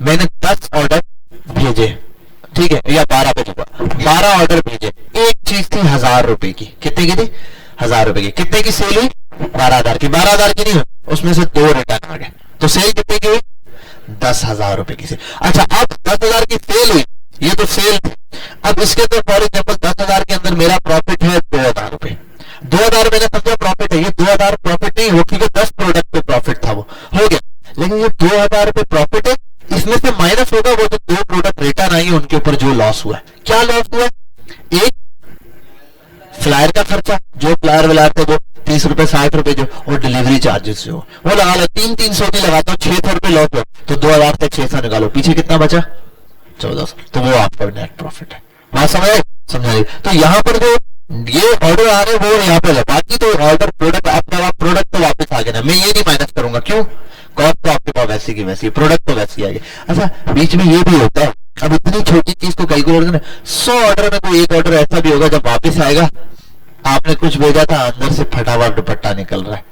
मैंने 10 ऑर्डर भेजे, ठीक है, या 12 पे चुका, 12 ऑर्डर भेजे, एक चीज थी 1000 रुपए की, कितने की थी? 1000 रुपए की। कितने की सेल हुई? 12,000 की। 12,000 की नहीं हुई, उसमें से 2 रिटर्न आ गए, तो सेल कितने की हुई? 10,000 रुपए की सेल। अच्छा, अब 10,000 की सेल हुई, ये तो सेल थी। अब इसके अंदर फॉर एग्जाम्पल 10,000 के अंदर मेरा प्रॉफिट है 2,000 रुपए, 2,000 मैंने समझा प्रॉफिट है, ये 2,000 प्रॉफिट नहीं हो, क्योंकि 10 प्रोडक्ट पे प्रॉफिट था, वो हो गया, लेकिन ये 2,000 रुपए प्रॉफिट है, इसमें से माइनस होगा वो जो 2 प्रोडक्ट रिटर्न आई उनके ऊपर जो लॉस हुआ है। क्या लॉस हुआ? एक फ्लायर का खर्चा, जो फ्लायर व्लायर थे वो 30 रुपए 60 रुपए जो, और डिलीवरी चार्जेस जो वो लगा लो, 300 भी लगाता हूँ, 600 रुपए लॉस हुआ, तो 2,000 से 600 निकालो, पीछे कितना बचा? 1400, तो वो आपका नेट प्रॉफिट है। बात समझ? तो यहाँ पर जो ये ऑर्डर आ रहे वो यहाँ पे, बाकी तो ऑर्डर प्रोडक्ट आपका प्रोडक्ट तो वापस आ गया ना, मैं ये नहीं माइनस करूंगा, क्यों? कॉस्ट तो आपके पास वैसी की वैसी, प्रोडक्ट तो वैसी आएगी। अच्छा, बीच में ये भी होता है, अब इतनी छोटी चीज को कैलकुलेट करना, 100 ऑर्डर में कोई एक ऑर्डर ऐसा भी होगा जब वापस आएगा, आपने कुछ भेजा था, अंदर से फटा हुआ दुपट्टा निकल रहा है,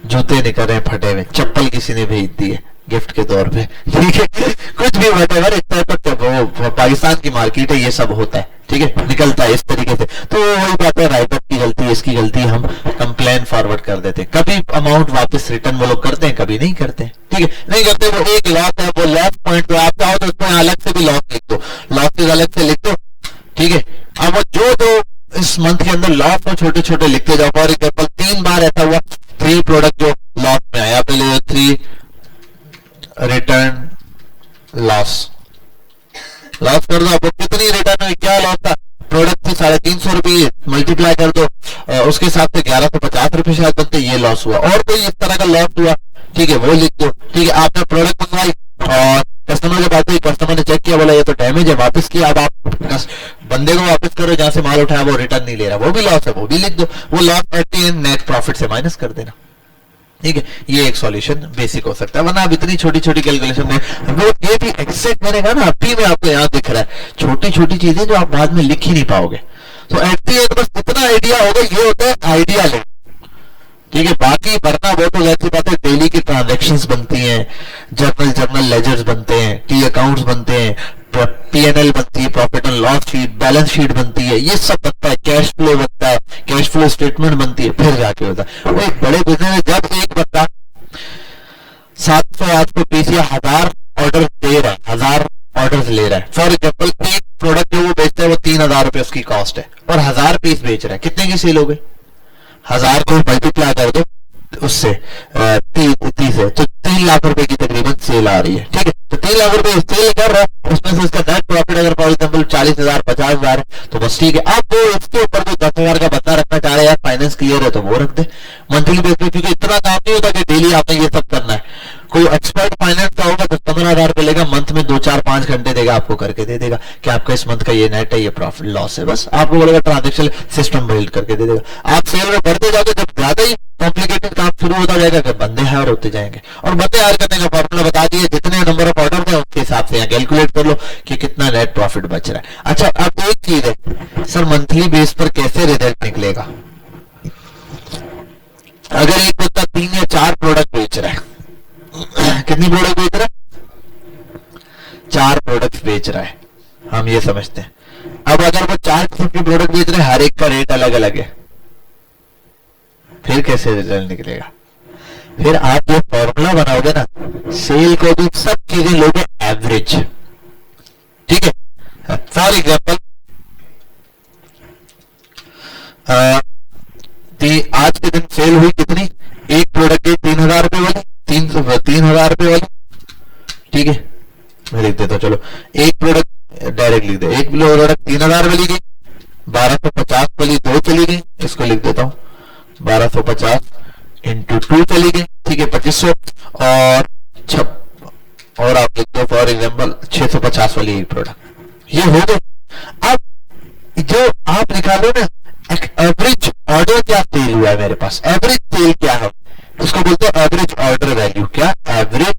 जूते निकल रहे हैं फटे हुए, चप्पल किसी ने भेज दी है गिफ्ट के तौर पे, ठीक है, कुछ भी व्हाटएवर, इस तरह का पाकिस्तान की मार्केट है, ये सब होता है, ठीक है, निकलता है इस तरीके से। तो वही बात है, राइटर की गलती है, इसकी गलती, हम कंप्लेन फॉरवर्ड कर देते हैं, कभी अमाउंट वापस रिटर्न वो लोग करते हैं, कभी नहीं करते, ठीक है, नहीं करते। वो एक लॉस है, वो लॉस पॉइंट तो आप चाहो तो उसमें अलग से भी लॉस लिख दो, लॉसेज अलग से लिख दो, ठीक है। अब वो जो इस मंथ के अंदर लॉस को छोटे छोटे लिखते जाओ। फॉर एग्जाम्पल 3 बार ऐसा हुआ, 3 प्रोडक्ट जो लॉस में आया, पहले 3 रिटर्न लॉस कर दो, आपको कितनी रिटर्न हुई, क्या लॉस था? प्रोडक्ट थी 350 रुपये, मल्टीप्लाई कर दो, उसके हिसाब से 1150 रुपये शायद बनते, ये लॉस हुआ। और कोई इस तरह का लॉस हुआ, ठीक है, वो लिख दो, ठीक है। आपने प्रोडक्ट मंगवाई और कस्टमर के पास गई, कस्टमर ने चेक किया, बोला ये तो डैमेज है, वापस किया, अब आप बंदे को वापस करो जहां से माल उठाया, वो रिटर्न नहीं ले रहा, वो भी लॉस है, वो भी लिख दो, वो लॉस 30 नेट प्रॉफिट से माइनस कर देना, ठीक है। ये एक सॉल्यूशन बेसिक हो सकता है, वरना आप इतनी छोटी छोटी कैलकुलेशन में, वो ये भी एक्सेक्ट मैंने कहा ना, अभी में आपको यहाँ दिख रहा है, छोटी छोटी चीजें जो आप बाद में लिख ही नहीं पाओगे। तो एट दी एंड बस इतना आइडिया होगा, ये होता है आइडिया ले, ठीक है। बाकी वरना वो तो जैसी बात है, डेली की ट्रांजेक्शंस बनती हैं, जर्नल लेजर्स बनते हैं, टी अकाउंट्स बनते हैं, P&L बनती है, profit and loss sheet, balance sheet बनती है, ये सब बनता है, कैश फ्लो बनता है, कैश फ्लो स्टेटमेंट बनती है, फिर जाके होता है। वो एक बड़े बिजनेस में जब एक बंदा 700-800 पीस या 1000 ऑर्डर दे रहा है, 1000 ऑर्डर ले रहा है, फॉर एग्जाम्पल एक प्रोडक्ट जो वो बेचता है वो 3,000 रुपए उसकी कॉस्ट है, और 1000 पीस बेच रहा है, कितने की सेल हो गई? 1000 को मल्टीप्लाई कर दो उससे 30 है, तो 3 लाख रुपए की तकरीबन सेल आ रही है, ठीक है। तो 3 लाख रुपए सेल कर रहा है, उसमें से उसका नेट प्रॉफिट अगर फॉर एग्जाम्पल 40,000 50,000 है, तो बस ठीक है। अब वो इसके ऊपर जो 10,000 का बंदा रखना चाह रहे हैं, फाइनेंस क्लियर है तो वो रख दे मंथली बेस पे, क्योंकि इतना काम नहीं होता कि डेली आपने ये सब करना है। कोई एक्सपर्ट फाइनेंस का होगा तो 15,000 रुपए लेगा, मंथ में 2-4-5 घंटे देगा, आपको करके दे देगा कि आपका इस मंथ का ये नेट है, ये प्रॉफिट लॉस है, बस आपको बोलेगा ट्रांजेक्शन सिस्टम बिल्ड करके दे देगा। आप सेल में बढ़ते जाओगे, जब ज्यादा ही कॉम्प्लिकेटेड काम शुरू होता जाएगा कि बंदे हायर होते जाएंगे, और बंदे हायर करने का फॉर्मूला बता दिए, जितने नंबर ऑफ ऑर्डर है उसके हिसाब से कैलकुलेट कर लो कि कितना नेट प्रॉफिट बच रहा है। अच्छा, अब एक चीज है सर, मंथली बेस पर कैसे रिजल्ट निकलेगा? अगर एक बंदा 3 या 4 प्रोडक्ट बेच रहा है, कितनी प्रोडक्ट बेच रहा है? ये समझते हैं। अब अगर वो 4 किस्म के प्रोडक्ट बेच रहे हैं, हर एक का रेट अलग अलग है, फिर कैसे रिजल्ट निकलेगा? फिर आप ये फॉर्मूला बनाओगे ना, सेल को भी सब चीजें लोगे एवरेज, ठीक है। फॉर एग्जाम्पल आज के दिन सेल हुई कितनी, एक प्रोडक्ट की 3000 रुपए वाली, 3000 रुपए वाली, ठीक है। मैं लिख देता हूं, चलो एक प्रोडक्ट डायरेक्ट लिख दे, एक प्रोडक्ट 3000 वाली गई, 1250 वाली 2 चली गई, इसको लिख देता हूं 1250 इंटू 2 चली गई, ठीक है 2500, और आप लिख दो फॉर एग्जाम्पल 650 वाली एक प्रोडक्ट, ये हो गए। अब जो आप निकालो ना एवरेज ऑर्डर क्या सेल हुआ है मेरे पास, एवरेज सेल क्या है, उसको बोलते हैं एवरेज ऑर्डर वैल्यू। क्या? Average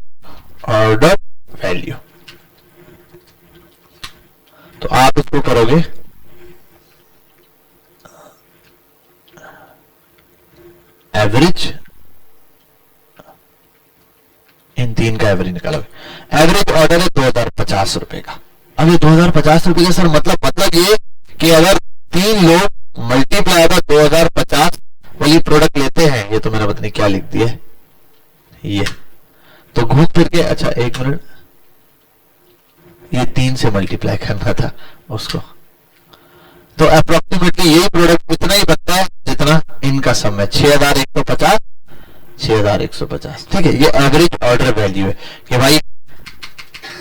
order value. तो आप इसको करोगे एवरेज, इन 3 का एवरेज निकालोगे। एवरेज ऑर्डर है 2050 रुपए का। अब ये 2050 रुपए का सर मतलब ये कि अगर 3 लोग मल्टीप्लाई बाय 2050 वाली प्रोडक्ट लेते हैं, ये तो मैंने पता नहीं क्या लिख दिया है, ये तो घूम फिर के, अच्छा 1 मिनट, ये 3 से मल्टीप्लाई करना था उसको, तो अप्रोक्सीमेटली यही प्रोडक्ट इतना ही बनता है जितना इनका सम है, 6150, 6150, ठीक है। ये एवरेज ऑर्डर वैल्यू है कि भाई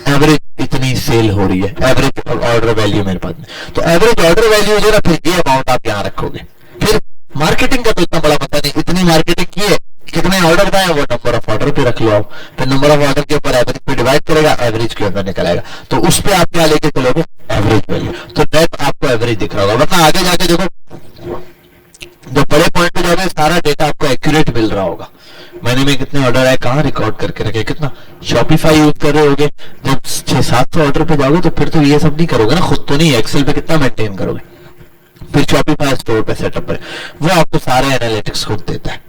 एवरेज इतनी सेल हो रही है, एवरेज ऑर्डर वैल्यू मेरे पास में। तो एवरेज ऑर्डर वैल्यू जो है फिर ये अमाउंट आप यहां रखोगे। फिर मार्केटिंग का तो इतना बड़ा पता नहीं, इतनी मार्केटिंग की है, कितने ऑर्डर का है वो नंबर ऑफ ऑर्डर पे रख लो आप, फिर नंबर ऑफ ऑर्डर के ऊपर एवरेज पे डिवाइड करेगा, एवरेज के अंदर निकल आएगा, तो उस पे आप क्या लेके चलोगे, एवरेज वैल्यू। तो नेट आपको एवरेज दिख रहा होगा, वरना आगे जाके देखो जो बड़े पॉइंट पे जाओगे सारा डेटा आपको एक्यूरेट मिल रहा होगा। महीने में कितने ऑर्डर आए, कहाँ रिकॉर्ड करके रखे, कितना शॉपिफाई यूज कर रहे होगे। जब 600-700 ऑर्डर पे जाओगे तो फिर तो ये सब नहीं करोगे ना, खुद तो नहीं, एक्सेल पे कितना मेंटेन करोगे, फिर शॉपिफाई स्टोर पे सेटअप पर वो आपको सारे एनालिटिक्स खुद देता है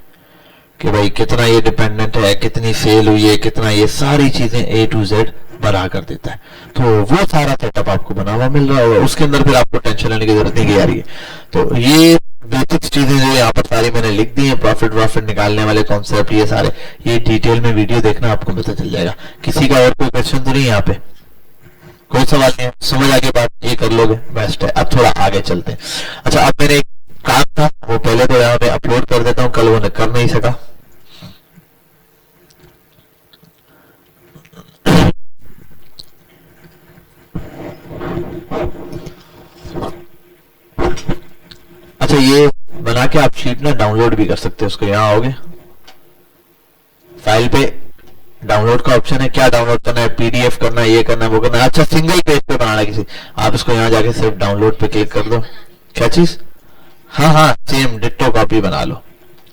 कि भाई कितना ये डिपेंडेंट है, कितनी सेल हुई है, कितना, ये सारी चीजें A to Z बना कर देता है। तो वो सारा सेटअप आपको बना हुआ मिल रहा होगा, उसके अंदर फिर आपको टेंशन लेने की जरूरत नहीं की जा रही है। तो ये बेसिक चीजें जो यहाँ पर सारी मैंने लिख दी है, प्रॉफिट निकालने वाले कॉन्सेप्ट, ये सारे, ये डिटेल में वीडियो देखना, आपको पता चल जाएगा। किसी का और कोई क्वेश्चन तो नहीं यहाँ पे, कोई सवाल नहीं है, समझ आगे बात, ये कर लोगे बेस्ट है। अब थोड़ा आगे चलते हैं। अच्छा, अब मेरे एक काम था, वो पहले तो यहाँ पे अपलोड कर देता हूँ, कल वो कर नहीं सका। अच्छा, ये बना के आप शीट ना डाउनलोड भी कर सकते हो, उसको यहाँ आओगे, फाइल पे डाउनलोड का ऑप्शन है, क्या डाउनलोड करना है, पीडीएफ करना है, ये करना है, वो करना है। अच्छा, सिंगल पेज पे बनाना है किसी, आप इसको यहाँ जाके सिर्फ डाउनलोड पे क्लिक कर दो। क्या चीज? हाँ, सेम डिट्टो कॉपी बना लो,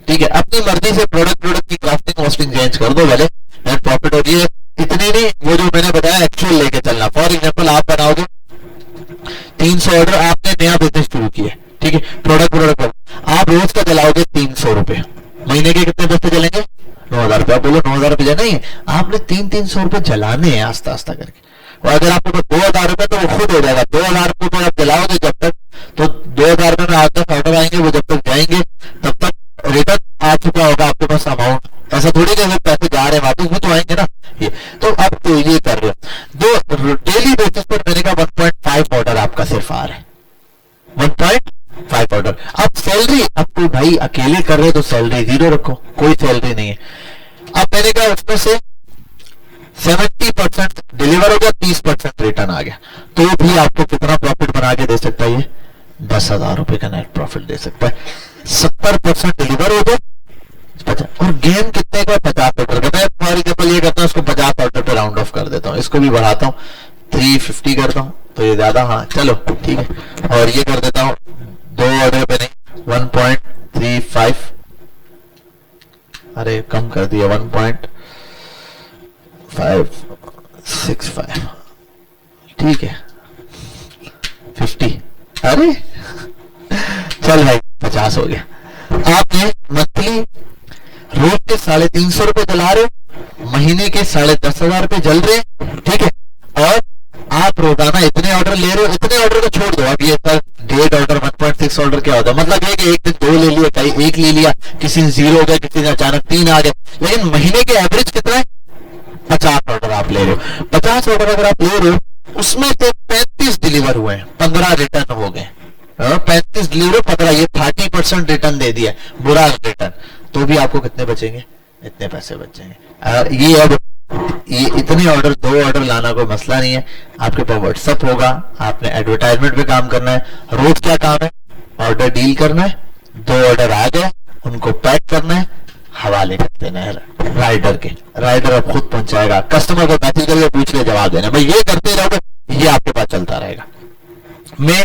ठीक है। अपनी मर्जी से प्रोडक्ट की कॉस्टिंग चेंज कर दो पहले, नेट प्रॉफिट हो रही है इतनी नहीं, वो जो मैंने बताया एक्चुअल लेके चलना। फॉर एग्जाम्पल आप बनाओगे 300 ऑर्डर, आपने नया बिजनेस शुरू किया, ठीक है, प्रोडक्ट आप रोज का चलाओगे 300 रुपए, महीने के कितने पैसे चलेंगे, 9000 रुपए। आप बोलो 9000 रुपए नहीं है, आपने 300 रुपए जलाने हैं आस्ता आस्ता करके, और अगर आपके पास 2000 रुपए तो वो खुद हो जाएगा। 2000 रुपए आप जलाओगे जब तक, तो 2000 रुपए में 8-10 ऑर्डर आएंगे, वो जब तक जाएंगे तब तक रिटर्न आ चुका होगा आपके पास अमाउंट। ऐसा थोड़ी कि पैसे जा रहे हैं वापस भी तो आएंगे ना, ये तो आप तो ये कर रहे हो। दो डेली बेसिस पर मैंने कहा 1.5 ऑर्डर आपका सिर्फ आ रहा है, 1.5 ऑर्डर। अब सैलरी, अब कोई भाई अकेले कर रहे तो सैलरी 0 रखो, कोई सैलरी नहीं है। अब मैंने कहा उसमें से 70% डिलीवर हो गया, 30% रिटर्न आ गया, तो भी आपको कितना प्रॉफिट बना के दे सकता है, ये 10,000 रुपए का नेट प्रॉफिट दे सकता है। 70% डिलीवर हो गया, और गेम कितने का, 50 ऑर्डर का। मैं फॉर एग्जाम्पल ये करता हूँ, इसको 50 ऑर्डर पे राउंड ऑफ कर देता हूँ, इसको भी बढ़ाता हूँ 350 करता हूँ, तो ये ज्यादा, हाँ चलो ठीक है, और ये कर देता हूँ 2 ऑर्डर पे नहीं 1.35, अरे कम कर दिया 1.565, ठीक है 50, अरे चल भाई 50 हो गया। आपने मंथली रोज के 350 रुपए जला रहे हो, महीने के 10,500 रुपए जल रहे, ठीक है, और आप रोजाना इतने ऑर्डर ले रहे हो, इतने ऑर्डर को छोड़ दो। अब ये सर डेट ऑर्डर 1.6 ऑर्डर क्या होता है, मतलब ये कि एक दिन 2 ले लिया, कहीं 1 ले लिया, किसी ने 0 हो गया, किसी ने अचानक 3 आ गए, लेकिन महीने के एवरेज कितना है, 50 ऑर्डर आप ले रहे हो। 50 ऑर्डर अगर आप ले रहे हो, उसमें से 35 डिलीवर हुए हैं, 15 रिटर्न हो गए। 35 डिलीवर, 15, ये 30% रिटर्न दे दिया, बुरा रिटर्न, तो भी आपको कितने बचेंगे, इतने पैसे बचेंगे। ये अब ये इतने ऑर्डर, 2 ऑर्डर लाना कोई मसला नहीं है। आपके पास व्हाट्सएप होगा, आपने एडवर्टाइजमेंट पे काम करना है। रोज क्या काम है, ऑर्डर डील करना है। 2 ऑर्डर आ गए, उनको पैक करना है, हवाले कर देना है राइडर के, राइडर अब खुद पहुंचाएगा। कस्टमर को मैसेज करके पूछ ले, जवाब देना। भाई ये करते रहोगे, ये आपके पास चलता रहेगा। मैं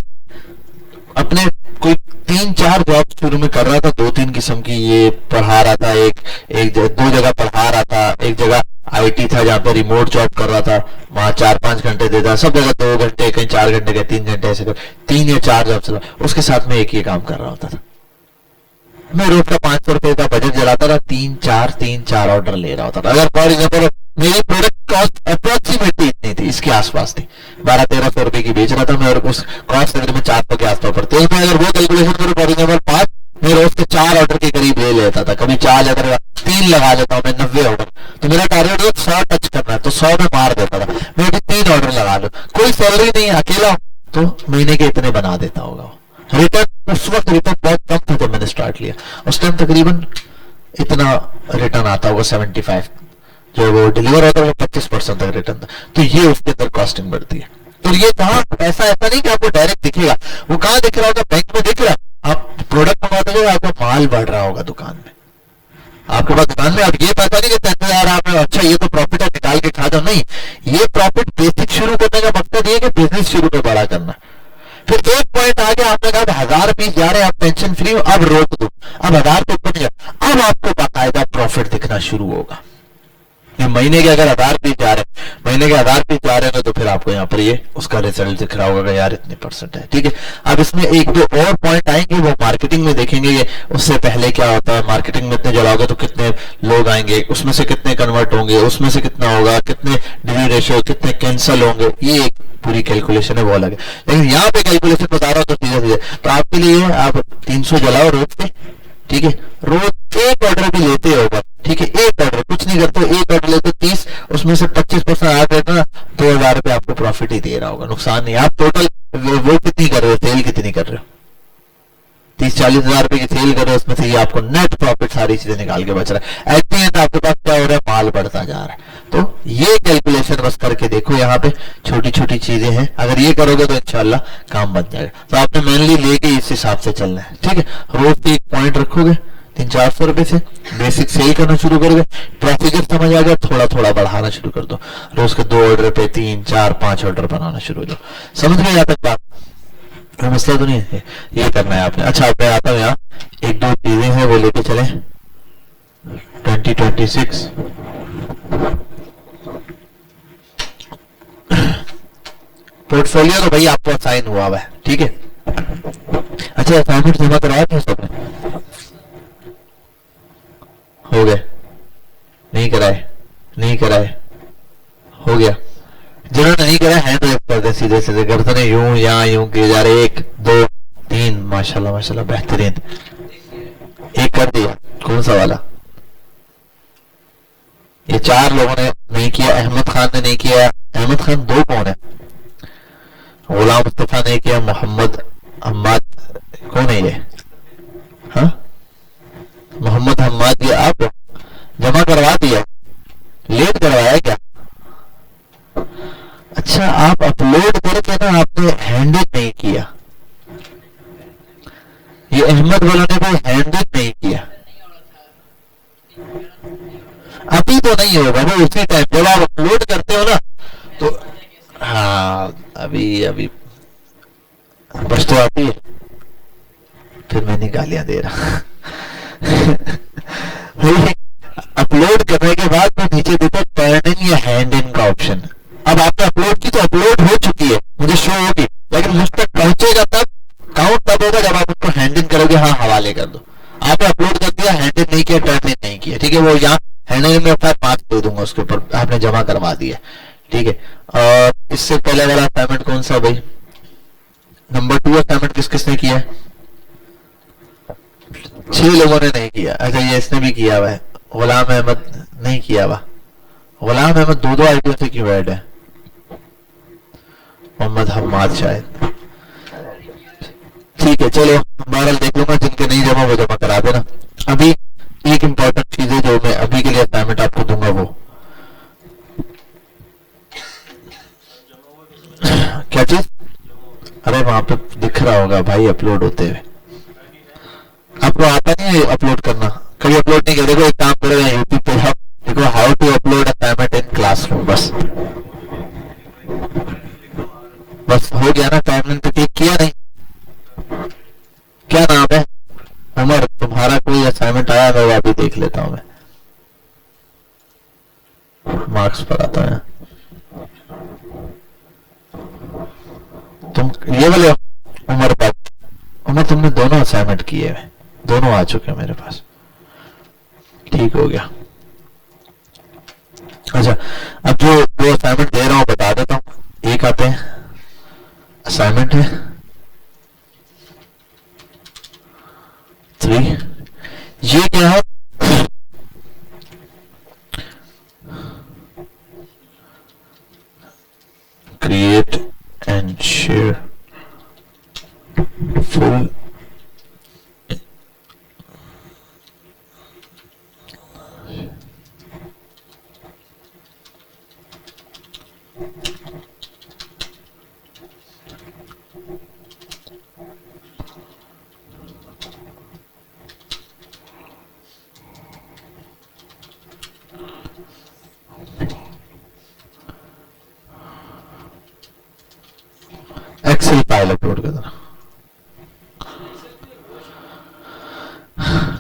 अपने कोई 3-4 जॉब शुरू में कर रहा था, 2-3 किस्म की, ये पढ़ा रहा था, एक 2 जगह पढ़ा रहा था, एक जगह आईटी था जहाँ पे रिमोट जॉब कर रहा था, वहां 4-5 घंटे देता, सब जगह 2 घंटे, कहीं 4 घंटे, कहीं 3 घंटे, ऐसे 3 या 4 जॉब चला। उसके साथ में एक ही काम कर रहा होता था। मैं रोज का 500 रुपए का बजट जलाता था, 3-4 ऑर्डर ले रहा होता था। अगर फॉर एग्जाम्पल मेरी प्रोडक्ट कॉस्ट अप्रोक्सीमेटली इतनी थी, इसके आसपास थी, 1200-1300 रुपए की बेच रहा था मैं, और उस कॉस्ट अगर मैं 400 के आसपास पड़ती है, अगर वो कैलकुलेशन करूँ, फॉर एग्जाम्पल 5, मैं रोज के 4 ऑर्डर के करीब ले लेता था। कभी 4 अगर 3 लगा लेता हूँ मैं, 90 ऑर्डर, तो मेरा टारगेट 100 टच करना है, तो 100 में मार देता था। मैं 3 ऑर्डर लगा लूं, कोई सैलरी नहीं, अकेला हूं, तो महीने के इतने बना देता होगा। रिटर्न उस वक्त रिटर्न बहुत कम था जब मैंने स्टार्ट लिया, उस टाइम तकरीबन इतना रिटर्न आता होगा 75, जो वो डिलीवर होता है वो 25% तक रिटर्न था। तो ये उसके अंदर कॉस्टिंग बढ़ती है। तो ये कहाँ पैसा ऐसा नहीं कि आपको डायरेक्ट दिखेगा, वो कहाँ दिख रहा होगा, बैंक में दिख रहा है। आप प्रोडक्ट मंगाते हो, आपका माल बढ़ रहा होगा दुकान में, आपके पास दुकान में। अब ये पैसा नहीं कि 10,000 आपने, अच्छा ये तो प्रॉफिट है, निकाल के खा दो, नहीं। ये प्रॉफिट बेसिक शुरू करने का मकसद ये कि बिजनेस शुरू में बड़ा करना। फिर एक पॉइंट आगे आपने कहा 1000 पीस जा रहे हैं, आप टेंशन फ्री हो, अब रोक दो, अब 1000 पे ऊपर नहीं जा, अब आपको बाकायदा प्रॉफिट दिखना शुरू होगा। ये महीने के अगर 1000 पीस जा रहे हैं, महीने के 1000 पीस जा रहे हैं, तो फिर आपको यहाँ पर ये उसका रिजल्ट दिख रहा होगा, यार इतने % है, ठीक है। अब इसमें 1-2 और पॉइंट आएंगे, वो मार्केटिंग में देखेंगे कि उससे पहले क्या होता है। मार्केटिंग में इतने जलाओगे तो कितने लोग आएंगे, उसमें से कितने कन्वर्ट होंगे, उसमें से कितना होगा, कितने डिलीवरी रेशियो, कितने कैंसिल होंगे, ये एक पूरी कैलकुलेशन है, वो अलग है। लेकिन यहाँ पे कैलकुलेशन बता रहा हूँ तो सीधे तो आपके लिए, आप 300 जलाओ रोज पे, ठीक है। रोज 1 ऑर्डर भी लेते होगा, ठीक है, 1 ऑर्डर, कुछ नहीं करते, 1 ऑर्डर लेते 30, उसमें से 25% आ गए ना, 2000 रुपये आपको प्रॉफिट ही दे रहा होगा, नुकसान नहीं। आप टोटल वो कितनी कर रहे हो, सेल कितनी कर रहे हो, 30-40 हजार रुपए की सेल कर रहे हो, उसमें से ये आपको नेट प्रॉफिट सारी चीजें निकाल के बच रहा है। एट द एंड आपके पास क्या हो रहा है, माल बढ़ता जा रहा है। तो ये कैलकुलेशन बस करके देखो, यहाँ पे छोटी छोटी चीजें हैं, अगर ये करोगे तो इंशाल्लाह काम बन जाएगा। तो आपने मेनली लेके इस हिसाब से चलना है, ठीक है। रोज पे एक पॉइंट रखोगे, 300-400 रुपए से बेसिक सेल करना शुरू करोगे, प्रोसीजर समझ आ गया, थोड़ा थोड़ा बढ़ाना शुरू कर दो। रोज के 2 ऑर्डर पे 3-4-5 ऑर्डर बनाना शुरू हो जाओ। समझ में यहाँ तक बात, कोई मसला तो नहीं है, ये करना है आपने। अच्छा मैं आता हूँ यहाँ, 1-2 चीजें हैं वो लेके चले। 2026 पोर्टफोलियो तो भाई आपको असाइन हुआ है, ठीक है। अच्छा असाइनमेंट जमा करवाया था सबने, हो गए, नहीं कराए, नहीं कराए, हो गया। जिन्होंने नहीं करा हैंड रेस कर दे, सीधे सीधे गर्दन यूं यहाँ यूं किए जा रहे, 1 2 3, माशाल्लाह माशाल्लाह बेहतरीन। एक कर दिया, कौन सा वाला, ये 4 लोगों ने नहीं किया। अहमद खान ने नहीं किया, अहमद खान 2 कौन है, गुलाम मुस्तफा ने किया, मोहम्मद हम्माद कौन है ये, हाँ मोहम्मद हम्माद, ये आप जमा करवा दिया, लेट करवाया क्या। अच्छा आप अपलोड करके ना आपने हैंडल नहीं किया, ये अहमद वाला ने कोई हैंडल नहीं किया, अभी तो नहीं होगा वो, उसी टाइम जब आप अपलोड करते हो ना तो, हाँ अभी बस तो आती है, फिर मैंने गालियां दे रहा अपलोड करने के बाद तो नीचे देता टर्न इन या हैंड इन का ऑप्शन। अब आपने अपलोड की तो अपलोड हो चुकी है, मुझे शो होगी, लेकिन मुझ तक पहुंचेगा तब, काउंट तब होगा जब आप उसको हैंड इन करोगे। हाँ हवाले कर दो, आपने अपलोड कर दिया, हैंड इन नहीं किया, टर्न इन नहीं किया, ठीक है। वो यहाँ हैंड इन में 5 दे दूंगा उसके ऊपर, आपने जमा करवा दिया, ठीक है। और इससे पहले वाला असाइनमेंट कौन सा भाई, नंबर 2 असाइनमेंट किस किसने किया है? 6 लोगों ने नहीं किया। अच्छा ये इसने भी किया हुआ है, गुलाम अहमद नहीं किया हुआ। गुलाम अहमद दो आईडियों से क्यों ऐड है? मोहम्मद हम्माद शायद। ठीक है चलो बहरहाल देख लूंगा, जिनके नहीं जमा वो जमा करा देना। अभी एक इंपॉर्टेंट चीज है जो मैं अभी के लिए असाइनमेंट आपको दूंगा, वो क्या चीज? अरे वहां पे दिख रहा होगा भाई अपलोड होते हुए। आपको आता नहीं है अपलोड करना? कभी अपलोड नहीं किया? देखो एक काम करो यूट्यूब पे जाओ, देखो how to upload assignment in classroom, बस बस हो गया ना। टाइमलाइन पे क्लिक किया नहीं? क्या नाम है? उमर, तुम्हारा कोई असाइनमेंट आया? मैं वो अभी देख लेता हूँ, मैं मार्क्स पर आता है। तुम ये बोले उमर बात, उमर तुमने दोनों असाइनमेंट किए हैं, दोनों आ चुके हैं मेरे पास। ठीक हो गया। अच्छा अब जो दो असाइनमेंट दे रहा हूं बता देता हूं। एक आते हैं असाइनमेंट है 3, ये क्या है? Create and share full excel file upload कर देना।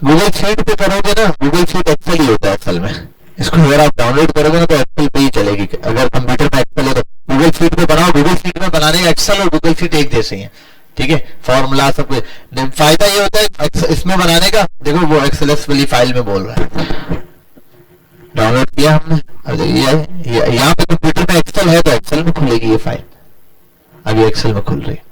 गूगल शीट पे करोगे ना, गूगल शीट एक्सेल ही होता है असल में। इसको अगर आप डाउनलोड करोगे ना तो एक्सेल पे ही चलेगी। अगर कंप्यूटर में एक्सेल है तो गूगल शीट पे बनाओ। गूगल शीट में बनाने का एक्सेल और गूगल शीट एक जैसे ही है, ठीक है? फॉर्मूला सब कुछ। फायदा ये होता है इसमें बनाने का, देखो वो एक्सेलएस वाली फाइल में बोल रहा है, डाउनलोड किया हमने। अब यहाँ पे कंप्यूटर में एक्सेल है तो एक्सेल में खुलेगी ये फाइल, अभी एक्सेल में खुल रही है।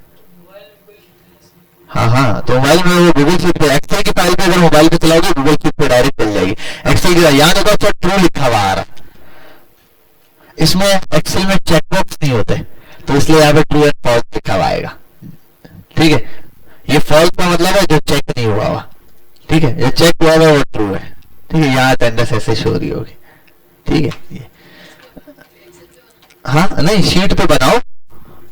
हाँ हाँ, तो मोबाइल में वो गूगल शीट पे एक्सेल की फाइल पे अगर मोबाइल पे चलाओगे गूगल शीट पे डायरेक्ट चल जाएगी। एक्सेल की यहाँ देखो अच्छा ट्रू लिखा हुआ आ रहा, इसमें एक्सेल में चेकबॉक्स नहीं होते तो इसलिए यहाँ पे ट्रू एंड फॉल्स लिखा हुआ आएगा, ठीक है? ये फॉल्स का मतलब है जो चेक नहीं हुआ हुआ, ठीक है? जो चेक हुआ हुआ वो ट्रू है, ठीक है? यहाँ अटेंडेंस ऐसे शो रही होगी, ठीक है? ये हाँ नहीं, शीट पे बनाओ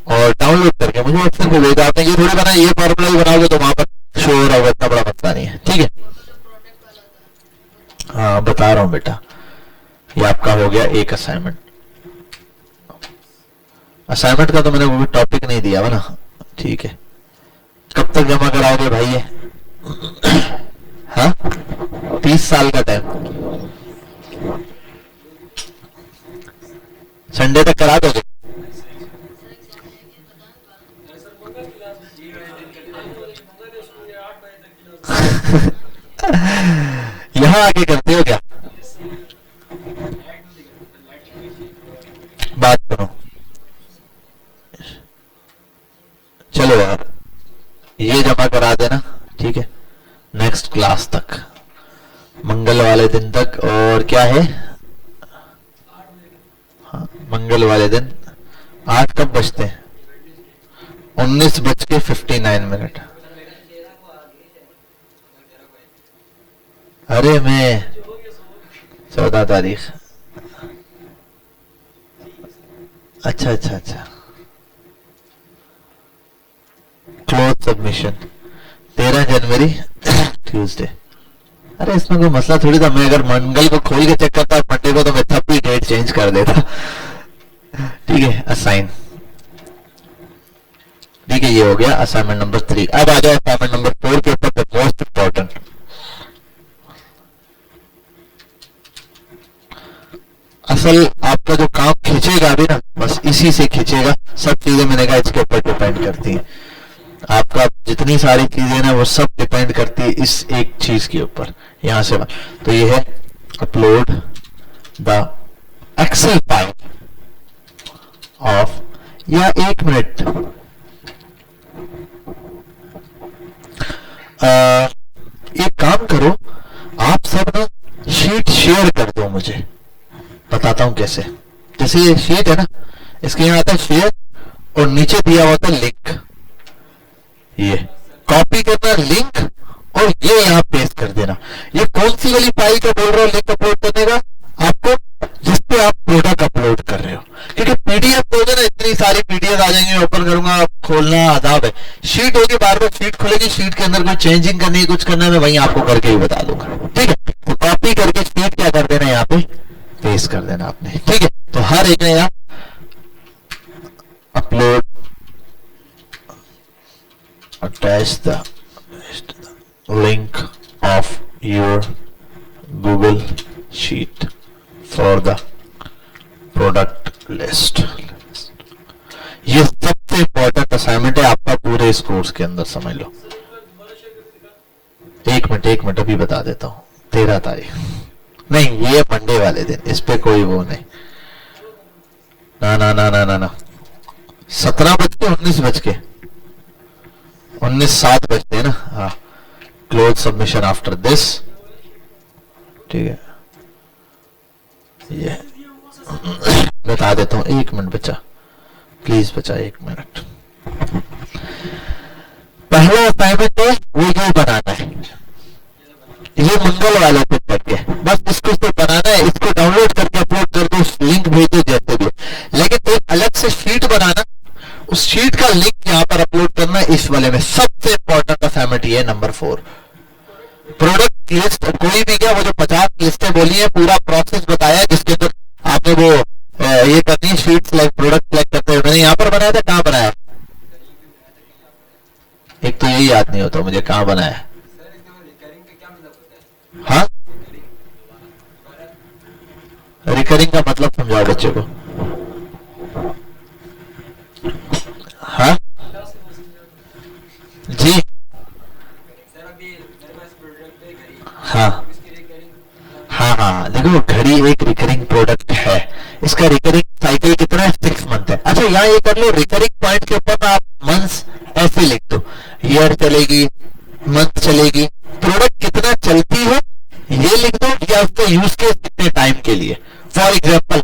और डाउनलोड करके मुझे एक्सेल पे भेज दो। आपने ये थोड़ी बनाया, ये फॉर्मूला ही बनाओगे तो वहां पर शो हो रहा होगा, इतना बड़ा मसला नहीं है, ठीक है? हाँ बता रहा हूँ बेटा, ये आपका हो गया एक असाइनमेंट। असाइनमेंट का तो मैंने वो टॉपिक नहीं दिया हुआ ना, ठीक है? कब तक जमा कराओगे भाई ये? हाँ 30 साल का टाइम, संडे तक करा दोगे? यहां आके करते हो क्या? बात करो, चलो यार ये जमा करा देना, ठीक है? नेक्स्ट क्लास तक, मंगल वाले दिन तक। और क्या है? हाँ मंगल वाले दिन 8 कब बजते हैं? 19:59। अरे मैं 14 तारीख, अच्छा अच्छा अच्छा, क्लोज सबमिशन 13 जनवरी ट्यूसडे। अरे इसमें कोई मसला थोड़ी था, मैं अगर मंगल को खोल के चेक करता मंडे को तो मैं तब भी डेट चेंज कर देता, ठीक है? असाइन, ठीक है? ये हो गया असाइनमेंट नंबर 3। अब आ जाओ असाइनमेंट नंबर 4 के ऊपर, द मोस्ट इंपॉर्टेंट। असल आपका जो काम खींचेगा अभी ना, बस इसी से खींचेगा। सब चीजें मैंने कहा इसके ऊपर डिपेंड करती हैं। आपका जितनी सारी चीजें ना वो सब डिपेंड करती है इस एक चीज के ऊपर, यहां से। तो ये है upload the excel file of, या 1 मिनट शीट शेयर कर दो मुझे, बताता हूं कैसे। जैसे ये शीट है ना, इसके यहां आता है शेयर और नीचे दिया हुआ था लिंक, ये कॉपी करना लिंक और ये यहां पेस्ट कर देना। ये कौन सी वाली फाइल का बोल रहा हूं लिंक अपलोड करने का आपको, जिसपे आप प्रोडक्ट अपलोड कर रहे हो, क्योंकि पीडीएफ दोगे ना इतनी सारी पीडीएफ आ जाएंगे, ओपन करूंगा खोलना आदाब है। शीट होगी, बार बार शीट खुलेगी, शीट के अंदर कोई चेंजिंग करनी है, कुछ करना है, मैं वहीं आपको करके ही बता दूंगा, ठीक है। तो कॉपी करके शीट क्या कर देना, यहाँ पे पेस्ट कर देना आपने, ठीक है। तो हर एक ने यहाँ upload attach the link of your Google sheet for the product list। ये सबसे इंपॉर्टेंट असाइनमेंट है आपका पूरे इस कोर्स के अंदर, समझ लो। एक मिनट अभी बता देता हूँ। 13 तारीख नहीं, ये मंडे वाले दिन, इस पे कोई वो नहीं, ना ना ना ना ना ना 17 बज के 19 बज के 19:07 बजते हैं ना, हाँ। क्लोज सबमिशन आफ्टर दिस, ठीक है। ये बता देता हूं, 1 मिनट बचा, प्लीज बचा 1 मिनट। पहला असाइनमेंट है वो ये बनाना है, ये मंगल वाले पे करके बस इसको तो बनाना है, इसको डाउनलोड करके अपलोड कर दो, लिंक भेज दो जैसे भी। लेकिन एक अलग से शीट बनाना, उस शीट का लिंक यहां पर अपलोड करना है इस वाले में। सबसे इंपॉर्टेंट असाइनमेंट ये नंबर 4, प्रोडक्ट लिस्ट। कोई भी क्या, वो जो 50 लिस्टें बोली है, पूरा प्रोसेस बताया जिसके अंदर आपने वो ये करनी शीट सिलेक्ट, प्रोडक्ट सिलेक्ट करते हुए मैंने यहां पर बनाया था। कहां बनाया, एक तो यही याद नहीं होता मुझे कहां बनाया। हाँ, रिकरिंग का मतलब समझाओ बच्चे को। हाँ जी, हाँ हाँ हाँ, देखो घड़ी एक रिकरिंग प्रोडक्ट है, इसका रिकरिंग साइकिल कितना है, 6 मंथ है। अच्छा यहाँ ये कर लो, रिकरिंग पॉइंट के ऊपर आप मंथ्स ऐसे लिख दो, ईयर चलेगी, मंथ चलेगी, प्रोडक्ट कितना चलती है ये लिख दो, या उसका यूज केस कितने टाइम के लिए। फॉर एग्जाम्पल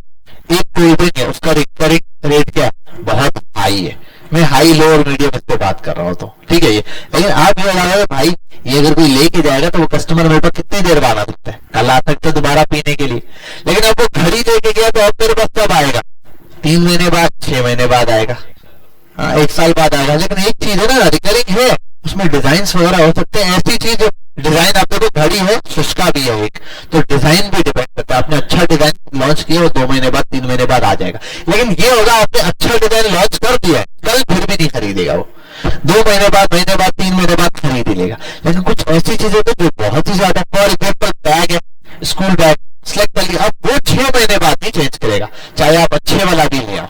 एक कोल्ड ड्रिंक है, उसका रिकरिंग रेट क्या है, बहुत हाई है। मैं हाई लो और मीडियम इस पे बात कर रहा हूँ, तो ठीक है ये। लेकिन आप ये लगा भाई, ये अगर कोई लेके जाएगा तो वो कस्टमर मेरे पास कितनी देर बाद आ सकता है, कल आ सकता है दोबारा पीने के लिए। लेकिन अब वो घड़ी लेके गया तो अब मेरे पास कब आएगा, 3 महीने बाद, 6 महीने बाद आएगा, हाँ 1 साल बाद आएगा। लेकिन एक चीज है ना, रिकरिंग है, उसमें डिजाइन वगैरह हो सकते हैं। ऐसी चीज डिजाइन आप देखो, घड़ी है, शुष्का भी है एक, तो डिजाइन भी डिपेंड करता है। आपने अच्छा डिजाइन लॉन्च किया और 2 महीने बाद 3 महीने बाद आ जाएगा। लेकिन ये होगा आपने अच्छा डिजाइन लॉन्च कर दिया है, कल फिर भी नहीं खरीदेगा वो, 2 महीने बाद, 3 महीने बाद खरीद ही लेगा। लेकिन कुछ ऐसी चीजें तो जो बहुत ही ज्यादा, फॉर एग्जाम्पल बैग है, स्कूल बैग सिलेक्ट कर लिया, अब वो 6 महीने बाद नहीं चेंज करेगा, चाहे आप अच्छे वाला भी ले आओ,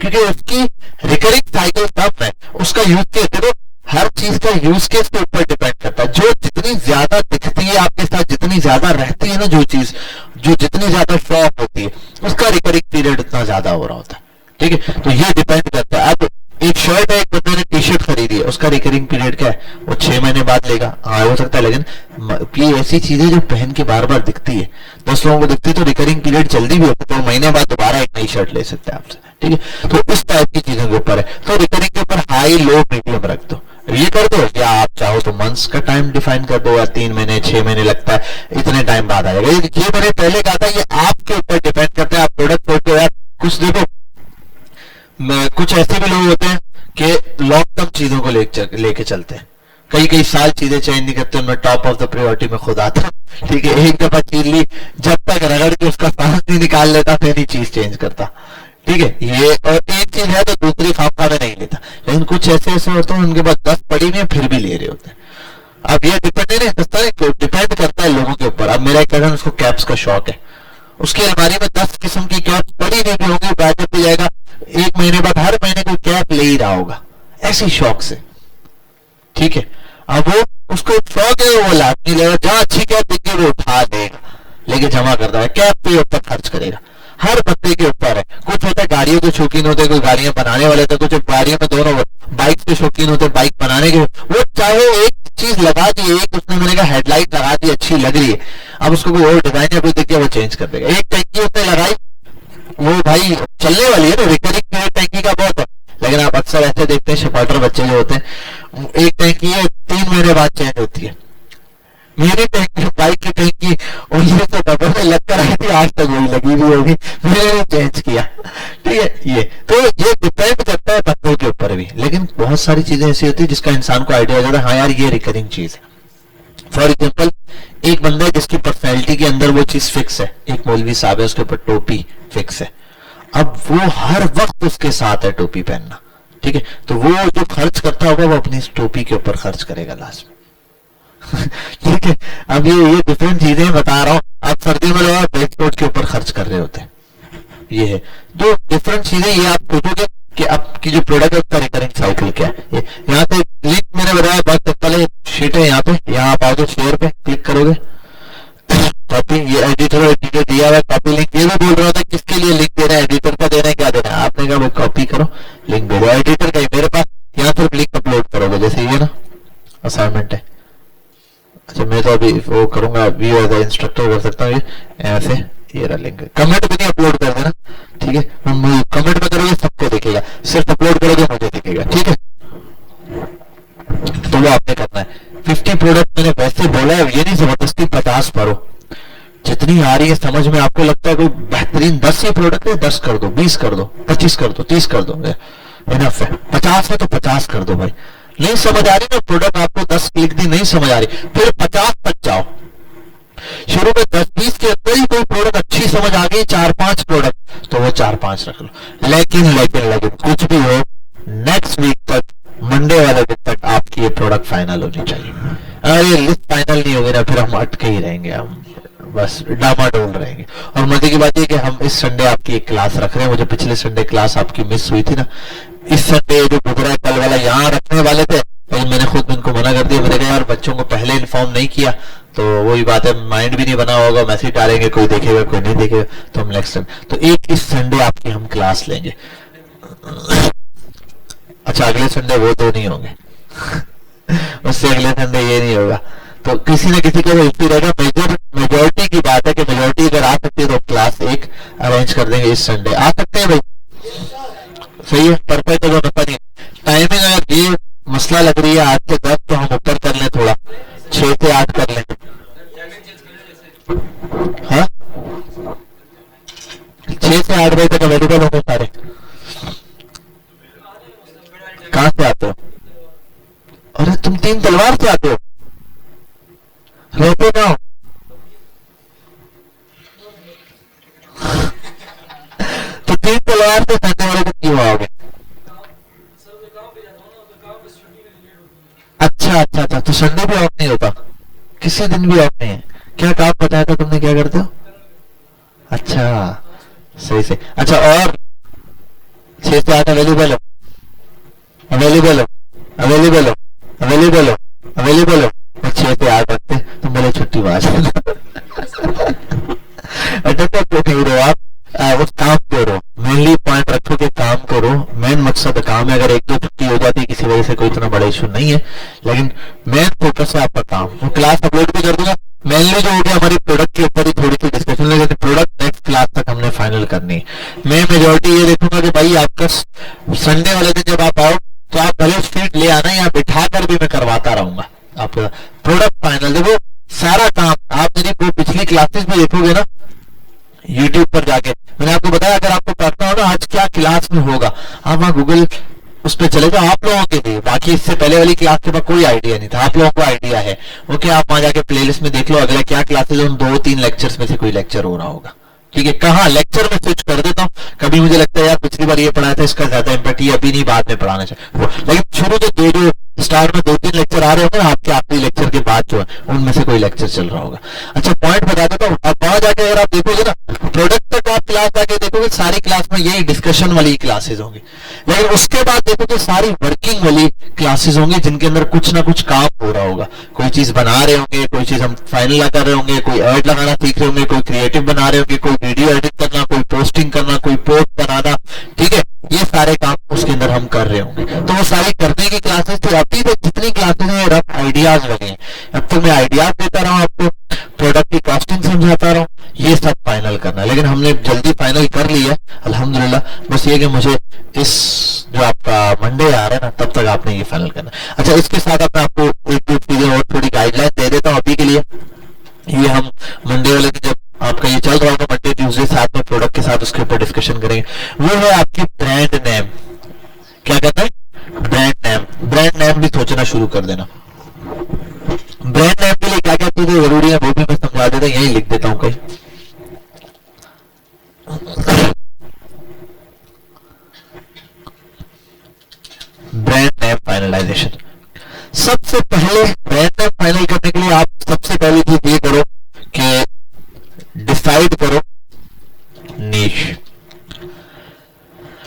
क्योंकि उसकी रिकरिंग साइकिल कम है, उसका यूज केस देखो, हर चीज का यूज केस के ऊपर डिपेंड करता है। जो जितनी ज्यादा दिखती है आपके साथ, जितनी ज्यादा रहती है ना जो चीज, जो जितनी ज्यादा शॉप होती है, उसका रिकरिंग पीरियड उतना ज्यादा हो रहा होता है, ठीक है। तो ये डिपेंड करता है। अब एक शर्ट है, एक बंदे ने टी शर्ट खरीदी है, उसका रिकरिंग पीरियड क्या है, वो 6 महीने बाद लेगा, हाँ हो सकता है। लेकिन ये ऐसी चीजें जो पहन के बार बार दिखती है, 10 लोगों को दिखती है, तो रिकरिंग पीरियड जल्दी भी होता है, तो महीने बाद दोबारा एक नई शर्ट ले सकते हैं आपसे, ठीक है। तो इस टाइप की चीजों के ऊपर है। तो रिकरिंग के ऊपर हाई लो मीडियम रख दो, ये कर दो, या आप चाहो तो मंथ्स का टाइम डिफाइन कर दो, या 3 महीने 6 महीने लगता है, इतने टाइम बाद आ जाएगा। ये मैंने पहले कहा था, ये आपके ऊपर डिपेंड करता है। आप प्रोडक्ट खोलते हो यार, कुछ देखो, कुछ ऐसे भी लोग होते हैं कि लॉन्ग टर्म चीजों को लेके चलते हैं, कई साल चीजें चेंज नहीं करते। मैं टॉप ऑफ द प्रायोरिटी में खुद आता हूँ, ठीक है। एक दफा चीज ली, जब तक रगड़ के उसका सांस नहीं निकाल लेता फिर नहीं चीज चेंज करता, ठीक है। ये और एक चीज है तो दूसरी खामखा में नहीं लेता। लेकिन कुछ ऐसे होते हैं उनके पास 10 पड़ी हुई फिर भी ले रहे होते हैं। अब ये डिपेंड करता है लोगों के ऊपर। अब मेरा एक कजन, उसको कैप्स का शौक है, उसकी अलमारी में 10 किस्म की कैप पड़ी हुई होगी, बैकअप पे जाएगा, 1 महीने बाद हर महीने कोई कैप ले ही रहा होगा, ऐसी शौक से, ठीक है। अब वो उसको शौक है, वो लाभ नहीं लेगा, जहां अच्छी कैप दिख गई वो उठा देगा, लेके जमा करता है, कैप पे ऊपर खर्च करेगा। हर बंदे के ऊपर है। कुछ होता है गाड़ियों के शौकीन होते हैं, कोई गाड़ियां बनाने वाले होते हैं, कुछ गाड़ियों में दोनों बाइक के शौकीन होते हैं, बाइक बनाने के, वो चाहे एक चीज लगा दी, एक उसने मैंने कहा हेडलाइट लगा दी, अच्छी लग रही है, अब उसको कोई और डिजाइन या कोई दिख गया वो चेंज कर देगा। एक टैंकी उसने लगाई, वो भाई चलने वाली है ना, रिकरिंग टैंकी का बहुत है, लेकिन आप अक्सर ऐसे देखते हैं शपाटर बच्चे जो होते हैं, एक टैंकी है 3 महीने बाद चेंज होती है। मेरी टैंकी, बाइक की टैंकी 1990 में लग कर आई थी, आज तक वही लगी हुई होगी, मैंने नहीं चेंज किया। ठीक है, ये तो ये डिपेंड करता है बंदों के ऊपर भी, लेकिन बहुत सारी चीजें ऐसी होती है जिसका इंसान को आइडिया हो जाता है, हाँ यार ये रिकरिंग चीज है। फॉर एग्जाम्पल, एक बंदा है जिसकी पर्सनैलिटी के अंदर वो चीज फिक्स है, एक मौलवी साहब है उसके ऊपर टोपी फिक्स है, अब वो हर वक्त उसके साथ है टोपी पहनना, ठीक है, तो वो जो खर्च करता होगा वो अपनी इस टोपी के ऊपर खर्च करेगा लास्ट में। ठीक है, अब ये डिफरेंट चीजें बता रहा हूँ। आप सर्दी में लोग बेस्ट कोट के ऊपर खर्च कर रहे होते हैं, ये है तो डिफरेंट चीजें। ये आप सोचोगे कि आपकी जो प्रोडक्ट है उसका रिकरिंग साइकिल क्या है। यहाँ पे लिंक मैंने बताया बहुत सिंपल है, शीट है यहाँ पे, यहाँ आप आओगे शेयर पे क्लिक करोगे, कॉपी, ये एडिटर दिया हुआ कॉपी लिंक, ये भी बोल रहा था किसके लिए लिंक दे रहा है, एडिटर का दे रहा है, क्या दे रहा है, आपने कहा भाई कॉपी करो लिंक दे रहा है एडिटर का ही मेरे पास, यहाँ सिर्फ लिंक अपलोड करोगे, जैसे ये ना असाइनमेंट है। अच्छा मैं तो अभी वो करूंगा, व्यू एज इंस्ट्रक्टर कर सकता हूँ, ये ऐसे ये रहा लिंक, कमेंट में नहीं अपलोड कर देना, ठीक है, कमेंट में करोगे सबको दिखेगा, सिर्फ अपलोड करोगे मुझे दिखेगा, ठीक है, तो वो आपने करना है। 50 प्रोडक्ट मैंने वैसे बोला है, ये नहीं जबरदस्ती 50 भरो, जितनी आ रही है समझ में आपको लगता है कोई बेहतरीन 10 ही प्रोडक्ट है, 10 कर दो, 20 कर दो, 25 कर दो, 30 कर दो, इनफ है। 50 है तो 50 कर दो भाई, नहीं समझ आ रही ना प्रोडक्ट, आपको 10 क्लिक दी नहीं समझ आ रही, फिर 50 तक जाओ। शुरू में 10-20 के अंदर ही कोई प्रोडक्ट अच्छी समझ आ गई, 4-5 प्रोडक्ट, तो वो 4-5 रख लो, लेकिन कुछ भी हो नेक्स्ट वीक तक, मंडे वाले दिन तक आपकी ये प्रोडक्ट फाइनल होनी चाहिए। अगर ये लिस्ट फाइनल नहीं होगी ना, फिर हम अटके ही रहेंगे, हम बस डामाडोल रहेंगे। और मजे की बात है कि हम इस संडे आपकी एक क्लास रख रहे हैं, मुझे पिछले संडे क्लास आपकी मिस हुई थी ना, इस संडे जो गुजरा कल वाला यहाँ रखने वाले थे, लेकिन मैंने खुद उनको मना कर दिया, मैंने कहा यार बच्चों को पहले इन्फॉर्म नहीं किया तो वही बात है, माइंड भी नहीं बना होगा, मैसेज डालेंगे कोई देखेगा कोई नहीं देखेगा, तो हम नेक्स्ट तो एक इस संडे आपकी हम क्लास लेंगे। अच्छा अगले संडे वो तो नहीं होंगे उससे अगले संडे ये नहीं होगा, तो किसी न किसी को इश्यू रहेगा। मेजोरिटी की बात है कि मेजोरिटी अगर आ सकती है तो क्लास एक अरेंज कर देंगे इस संडे, आ सकते हैं भाई, सही है, परफेक्ट है, पता नहीं टाइमिंग अगर ये मसला लग रही है 8 से 10 तो हम ऊपर कर लें, थोड़ा 6 से 8 कर लें, हाँ 6 से 8 बजे तक अवेलेबल होंगे सारे। कहां से आते हो? अरे तुम 3 तलवार से आते हो, रहते ना तो 3 तलवार से संडे वाले दिन क्यों आओगे? अच्छा तो संडे भी ऑफ नहीं होता, किसी दिन भी ऑफ नहीं है, क्या काम बताया था तुमने, क्या करते हो? अच्छा सही से, अच्छा और 6 से 8 अवेलेबल हो, अवेलेबल हो, अवेलेबल हो, अवेलेबल हो, अवेलेबल हो, 6 से 8 रखते तुम बोले छुट्टी बाज अटक क्यों रहो आप, उस काम करो, मेनली पॉइंट रखो कि काम करो, मेन मकसद काम है। अगर 1-2 छुट्टी हो जाती है किसी वजह से कोई इतना बड़ा इशू नहीं है, लेकिन मेन फोकस है आपका काम। वो क्लास अपलोड भी कर दूंगा, मेनली जो हो गया हमारी प्रोडक्ट के ऊपर ही थोड़ी सी डिस्कशन, लेकिन प्रोडक्ट नेक्स्ट क्लास तक हमने फाइनल करनी है। मैं मेजोरिटी ये देखूंगा कि भाई आपका संडे वाले दिन जब आप आओ तो आप भले शीट ले आना, या बिठा कर भी मैं करवाता रहूंगा आपका प्रोडक्ट फाइनल। देखो सारा काम आप मेरी पिछली क्लासेस में देखोगे ना यूट्यूब पर जाके, मैंने आपको बताया अगर आपको पढ़ना हो ना आज क्या क्लास में होगा, आप वहां गूगल उस पर चले जाओ, आप लोगों के लिए, बाकी इससे पहले वाली क्लास के बाद कोई आइडिया नहीं था, आप लोगों को आइडिया है, ओके आप वहां जाके प्लेलिस्ट में देख लो अगला क्या क्लासेस है, उन 2-3 लेक्चर्स में से कोई लेक्चर हो रहा होगा, ठीक है। कहाँ लेक्चर में स्विच कर देता हूँ, कभी मुझे लगता है यार पिछली बार ये पढ़ाया था इसका ज्यादा इम्पैक्ट, ये अभी नहीं बाद में पढ़ाना चाहिए, लेकिन शुरू से जो स्टार्ट में 2-3 लेक्चर आ रहे होंगे आपके आखिरी लेक्चर के बाद जो है उनमें से कोई लेक्चर चल रहा होगा। अच्छा पॉइंट बता देता हूँ, अब वहां जाके अगर आप देखोगे ना प्रोडक्ट तक आप क्लास जाके देखोगे सारी क्लास में यही डिस्कशन वाली क्लासेस होंगी, लेकिन उसके बाद देखोगे सारी वर्किंग वाली क्लासेस होंगी जिनके अंदर कुछ ना कुछ काम हो रहा होगा, कोई चीज बना रहे होंगे, कोई चीज हम फाइनल कर रहे होंगे, कोई ऐड लगाना सीख रहे होंगे, कोई क्रिएटिव बना रहे होंगे, कोई वीडियो एडिट करना, कोई होस्टिंग करना, कोई पोस्ट बनाना, ठीक है, ये सारे काम उसके अंदर हम कर रहे होंगे। तो वो सारी करने की क्लासेस थी। अभी तक जितनी क्लासेस हैं रफ आइडियाज लगे हैं, अब तक मैं आइडियाज देता रहा हूँ आपको, प्रोडक्ट की कॉस्टिंग समझाता रहा हूँ, ये सब फाइनल करना है। लेकिन हमने जल्दी फाइनल कर लिया अल्हम्दुलिल्लाह। बस ये कि मुझे इस जो आपका मंडे आ रहा है ना, तब तक आपने ये फाइनल करना। अच्छा, इसके साथ मैं आपको एक दो चीजें और थोड़ी गाइडलाइन दे देता हूँ अभी के लिए। ये हम मंडे वाले दिन जब आपका ये चल रहा होगा, मंडे ट्यूसडे साथ में प्रोडक्ट के साथ उसके ऊपर डिस्कशन करेंगे। वो है आपकी ब्रांड नेम। क्या कहता है? Brand name. ब्रांड नेम भी सोचना शुरू कर देना। ब्रांड नेम के लिए क्या क्या चीजें जरूरी है वो भी मैं समझा देता हूँ, यही लिख देता हूँ कहीं। Brand name finalisation. सबसे पहले ब्रांड नेम फाइनल करने के लिए आप सबसे पहली चीज ये करो कि डिसाइड करो नीश।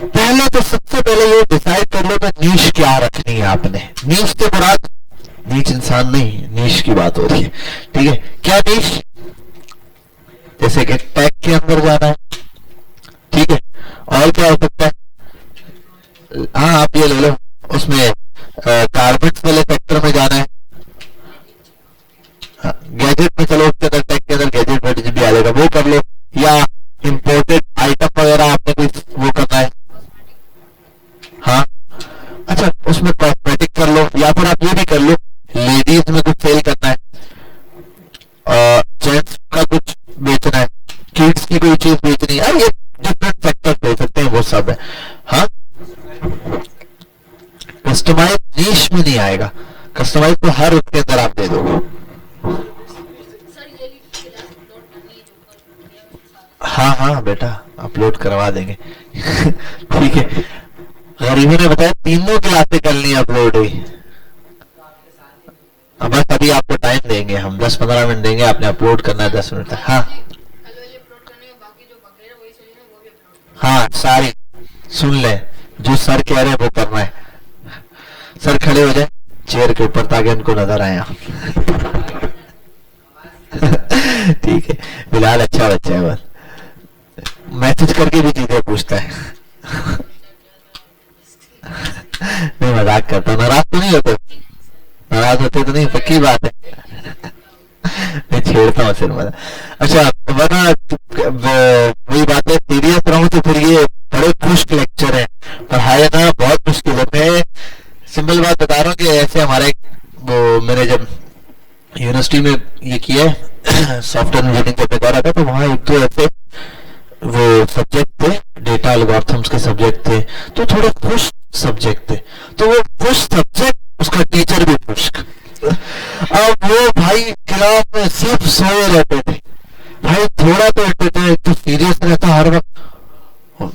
पहले तो सबसे पहले ये डिसाइड कर लो कि नीश क्या रखनी है आपने। नीश से मुराद नीच इंसान नहीं, नीश की बात हो रही है, ठीक है। क्या नीश? जैसे कि टैग के अंदर जाना है, ठीक है। और क्या हो सकता है? हाँ, आप ये ले लो, उसमें गारमेंट्स वाले सेक्टर में जाना है। गैजेट में चलो, उसके अंदर टैग के अंदर गैजेट वेजेट भी आ जाएगा, वो कर लो। या इंपोर्टेड आइटम वगैरह आपने कुछ वो करना है, हाँ, अच्छा, उसमें कॉस्मेटिक कर लो। या फिर आप ये भी कर लो, लेडीज में कुछ सेल करना है, जेंट्स का कुछ बेचना है, किड्स की कोई चीज बेचनी है, ये डिफरेंट सेक्टर हो सकते हैं, वो सब है। हाँ, कस्टमाइज नीश में नहीं आएगा, कस्टमाइज तो हर उसके अंदर आप दे दोगे। हाँ हाँ बेटा, अपलोड करवा देंगे ठीक है। गरीबों ने बताया तीनों क्लासें करनी है अपलोड ही। बस अभी आपको टाइम देंगे हम, 10-15 मिनट देंगे, आपने अपलोड करना है 10 मिनट तक। हाँ हाँ, सारी सुन ले, जो सर कह रहे हैं वो करना है। सर खड़े हो जाए चेयर के ऊपर ताकि उनको नजर आए आप ठीक है। बिलाल अच्छा बच्चा है, बस मैसेज करके भी चीजें पूछता है नहीं, मजाक करता हूँ। नाराज तो नहीं होते? नाराज होते तो नहीं, पक्की बात है मैं छेड़ता हूँ सिर्फ मजा। अच्छा, वरना वही बात है, सीरियस रहूं तो फिर ये बड़े खुश्क लेक्चर है, पढ़ाया ना बहुत मुश्किल है। मैं सिंपल बात बता रहा हूँ कि ऐसे हमारे वो मैंने जब यूनिवर्सिटी में ये किया है सॉफ्टवेयर इंजीनियरिंग जब मैं कर रहा था, तो वहाँ एक दो ऐसे वो सब्जेक्ट थे, डेटा एल्गोरिथम्स के सब्जेक्ट थे, तो थोड़े खुश सब्जेक्ट थे। तो वो खुश सब्जेक्ट, उसका टीचर भी खुश्क। अब वो भाई क्लास में सब सोए रहते थे, भाई थोड़ा तो एंटरटेन, तो सीरियस रहता हर वक्त,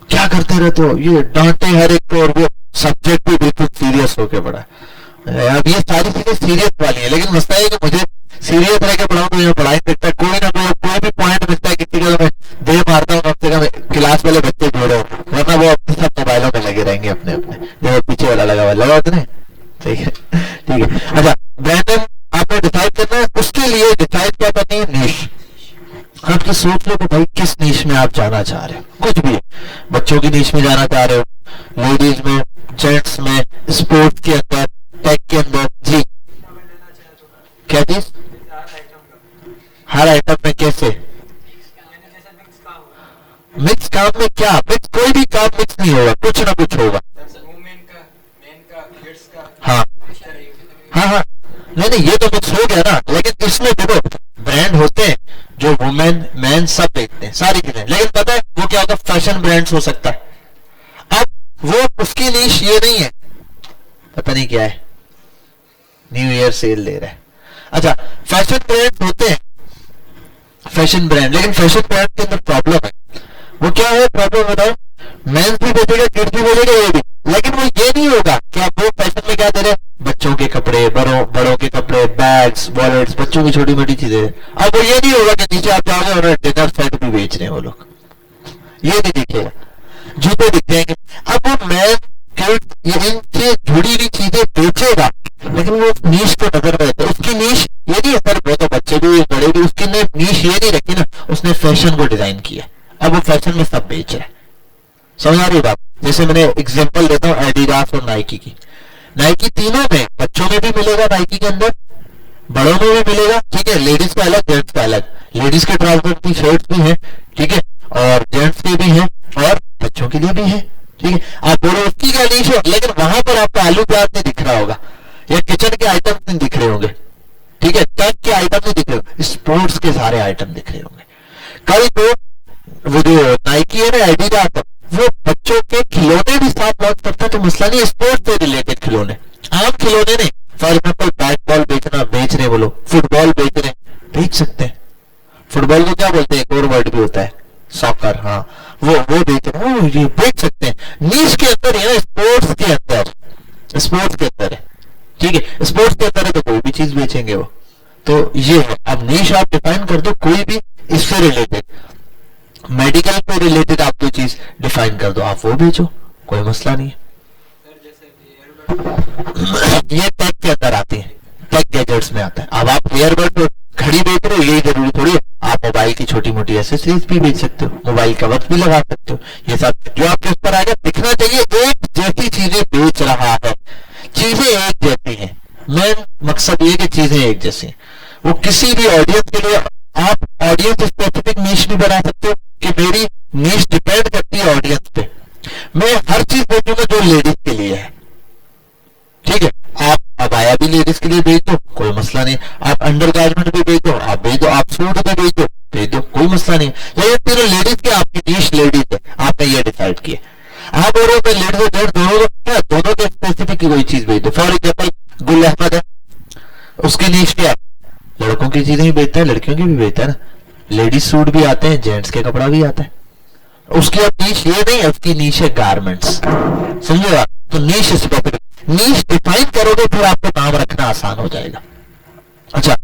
क्या करते रहते हो, ये डांटे हर एक को, और वो सब्जेक्ट भी बिल्कुल सीरियस होके पढ़ा। अब ये सारी चीजें सीरियस वाली है, लेकिन मसला है कि मुझे सीरियस रह के पढ़ाऊं तो ये पढ़ाई करता है, कोई ना कोई भी पॉइंट मिलता है किसी का, मैं दे मारता हूँ, कम से कम क्लास वाले बच्चे जोड़ो, वरना वो अपने सब मोबाइलों में लगे रहेंगे अपने अपने, जो पीछे वाला लगा होता है। ठीक है, ठीक है। अच्छा, ब्रांड नेम आपने डिसाइड करना है, उसके लिए डिसाइड क्या करनी है, नीश। आप तो सोच लो कि भाई किस नीश में आप जाना चाह रहे हो, कुछ भी, बच्चों की नीश में जाना चाह रहे हो, लेडीज में, जेंट्स में, स्पोर्ट्स के अंदर, टेक के अंदर, जी क्या चीज, हर आइटम में कैसे मिक्स काम में, क्या मिक्स, कोई भी काम मिक्स नहीं होगा, कुछ ना कुछ होगा। हाँ हाँ हाँ, नहीं ये तो मिक्स हो गया ना, लेकिन इसमें देखो ब्रांड होते हैं जो वुमेन मैन सब देखते हैं सारी चीजें, लेकिन पता है वो क्या होगा, फैशन ब्रांड्स हो सकता है। अब वो उसकी नीश ये नहीं है, पता नहीं क्या है, न्यू ईयर सेल ले रहा है। अच्छा, फैशन ब्रांड होते हैं, फैशन ब्रांड, लेकिन फैशन ब्रांड के अंदर प्रॉब्लम है। वो क्या है प्रॉब्लम, बताओ, मेंस भी बेचेगा, किड्स भी बेचेगा, ये भी, लेकिन वो ये नहीं होगा कि आप वो फैशन में क्या दे रहे, बच्चों के कपड़े, बड़ों के कपड़े, बैग्स, वॉलेट्स, बच्चों की छोटी मोटी चीजें। अब वो ये नहीं होगा कि नीचे आप जाओगे और डिनर सेट भी बेच रहे हैं वो लोग, ये नहीं दिखेगा, जूते दिख जाएंगे। अब वो मैन किड्स इनसे जुड़ी हुई चीजें बेचेगा, लेकिन वो नीश को नजर में रहता है, उसकी नीश ये नहीं है सर, वो तो बच्चे भी बड़े भी, उसकी ने नीश ये नहीं रखी ना, उसने फैशन को डिजाइन किया। अब वो फैशन में सब बेच रहे हैं। समझ आ रही बात? जैसे मैंने एग्जांपल देता हूँ एडिडास और नाइकी की। नाइकी तीनों में, बच्चों में भी मिलेगा नाइकी के अंदर, बड़ों में भी मिलेगा, ठीक है, लेडीज का अलग जेंट्स का अलग, लेडीज के ट्राउजर की शर्ट भी है, ठीक है, और जेंट्स के भी है और बच्चों के लिए भी है, ठीक है। आप बोलो उसकी क्या नीश है, लेकिन वहां पर आपको आलू प्याज नहीं दिख रहा होगा या किचन के आइटम नहीं दिख रहे होंगे, ठीक है, टेक के आइटम नहीं दिख रहे होंगे, स्पोर्ट्स के सारे आइटम दिख रहे होंगे। कल को वो जो नाइकी है ना, एडिडास, वो बच्चों के खिलौने भी साथ लॉन्च करता है, तो मसला नहीं, स्पोर्ट्स से रिलेटेड खिलौने, आम खिलौने नहीं। फॉर एग्जाम्पल बैट बॉल बेचना, बेच रहे वो लोग, फुटबॉल बेच रहे, बेच सकते हैं। फुटबॉल को क्या बोलते हैं, एक और वर्ड भी होता है सॉकर, हाँ, वो बेच रहे हैं, ये बेच सकते हैं। नीश के अंदर है ना, स्पोर्ट्स के अंदर, स्पोर्ट्स के अंदर है, ठीक है, स्पोर्ट्स के अंदर है तो कोई भी चीज बेचेंगे वो। तो ये है, अब नीश आप डिफाइन कर दो, कोई भी इससे रिलेटेड, मेडिकल पे रिलेटेड आप कोई चीज डिफाइन कर दो, आप वो बेचो, कोई मसला नहीं है। ये टेक के अंदर आते हैं, टेक गैजेट्स में आता है। अब आप ईयरबड घड़ी बेच रहे हो, यही जरूरी थोड़ी है, आप मोबाइल की छोटी मोटी एसेसरीज भी बेच सकते हो, मोबाइल का वक्त भी लगा सकते हो। ये सब जो आपके उस पर आएगा, दिखना चाहिए एक जैसी चीजें बेच रहा है, चीजें एक जैसी हैं। मेन मकसद ये कि चीजें एक जैसी हैं। वो किसी भी ऑडियंस के लिए आप ऑडियंस स्पेसिफिक नीश भी बना सकते हो कि मेरी नीश डिपेंड करती है ऑडियंस पे। मैं हर चीज बेचूंगा जो लेडीज के लिए है, ठीक है। आप अबाया भी लेडीज के लिए बेच दो, कोई मसला नहीं। आप अंडर गारमेंट भी बेच दो, आप बेच दो, आप सूट भी बेच दो, कोई मसला नहीं। लेकिन तीनों लेडीज के, आपकी नीश लेडीज है, आपने ये डिसाइड किया। आप बोल रहे हो लेडीज और जेंट्स दोनों के स्पेसिफिक की कोई चीज बेच दो। फॉर एग्जाम्पल गुल अहमद है, उसकी नीश क्या है, लड़कों की चीजें ही बेचता है, लड़कियों की भी बेचता है ना, लेडीज सूट भी आते हैं, जेंट्स के कपड़ा भी आता है। उसकी अब नीश ये नहीं है, उसकी नीश है गारमेंट्स, समझेगा? तो नीश स्पेसिफिक, नीश डिफाइन करोगे फिर आपको नाम रखना आसान हो जाएगा। अच्छा,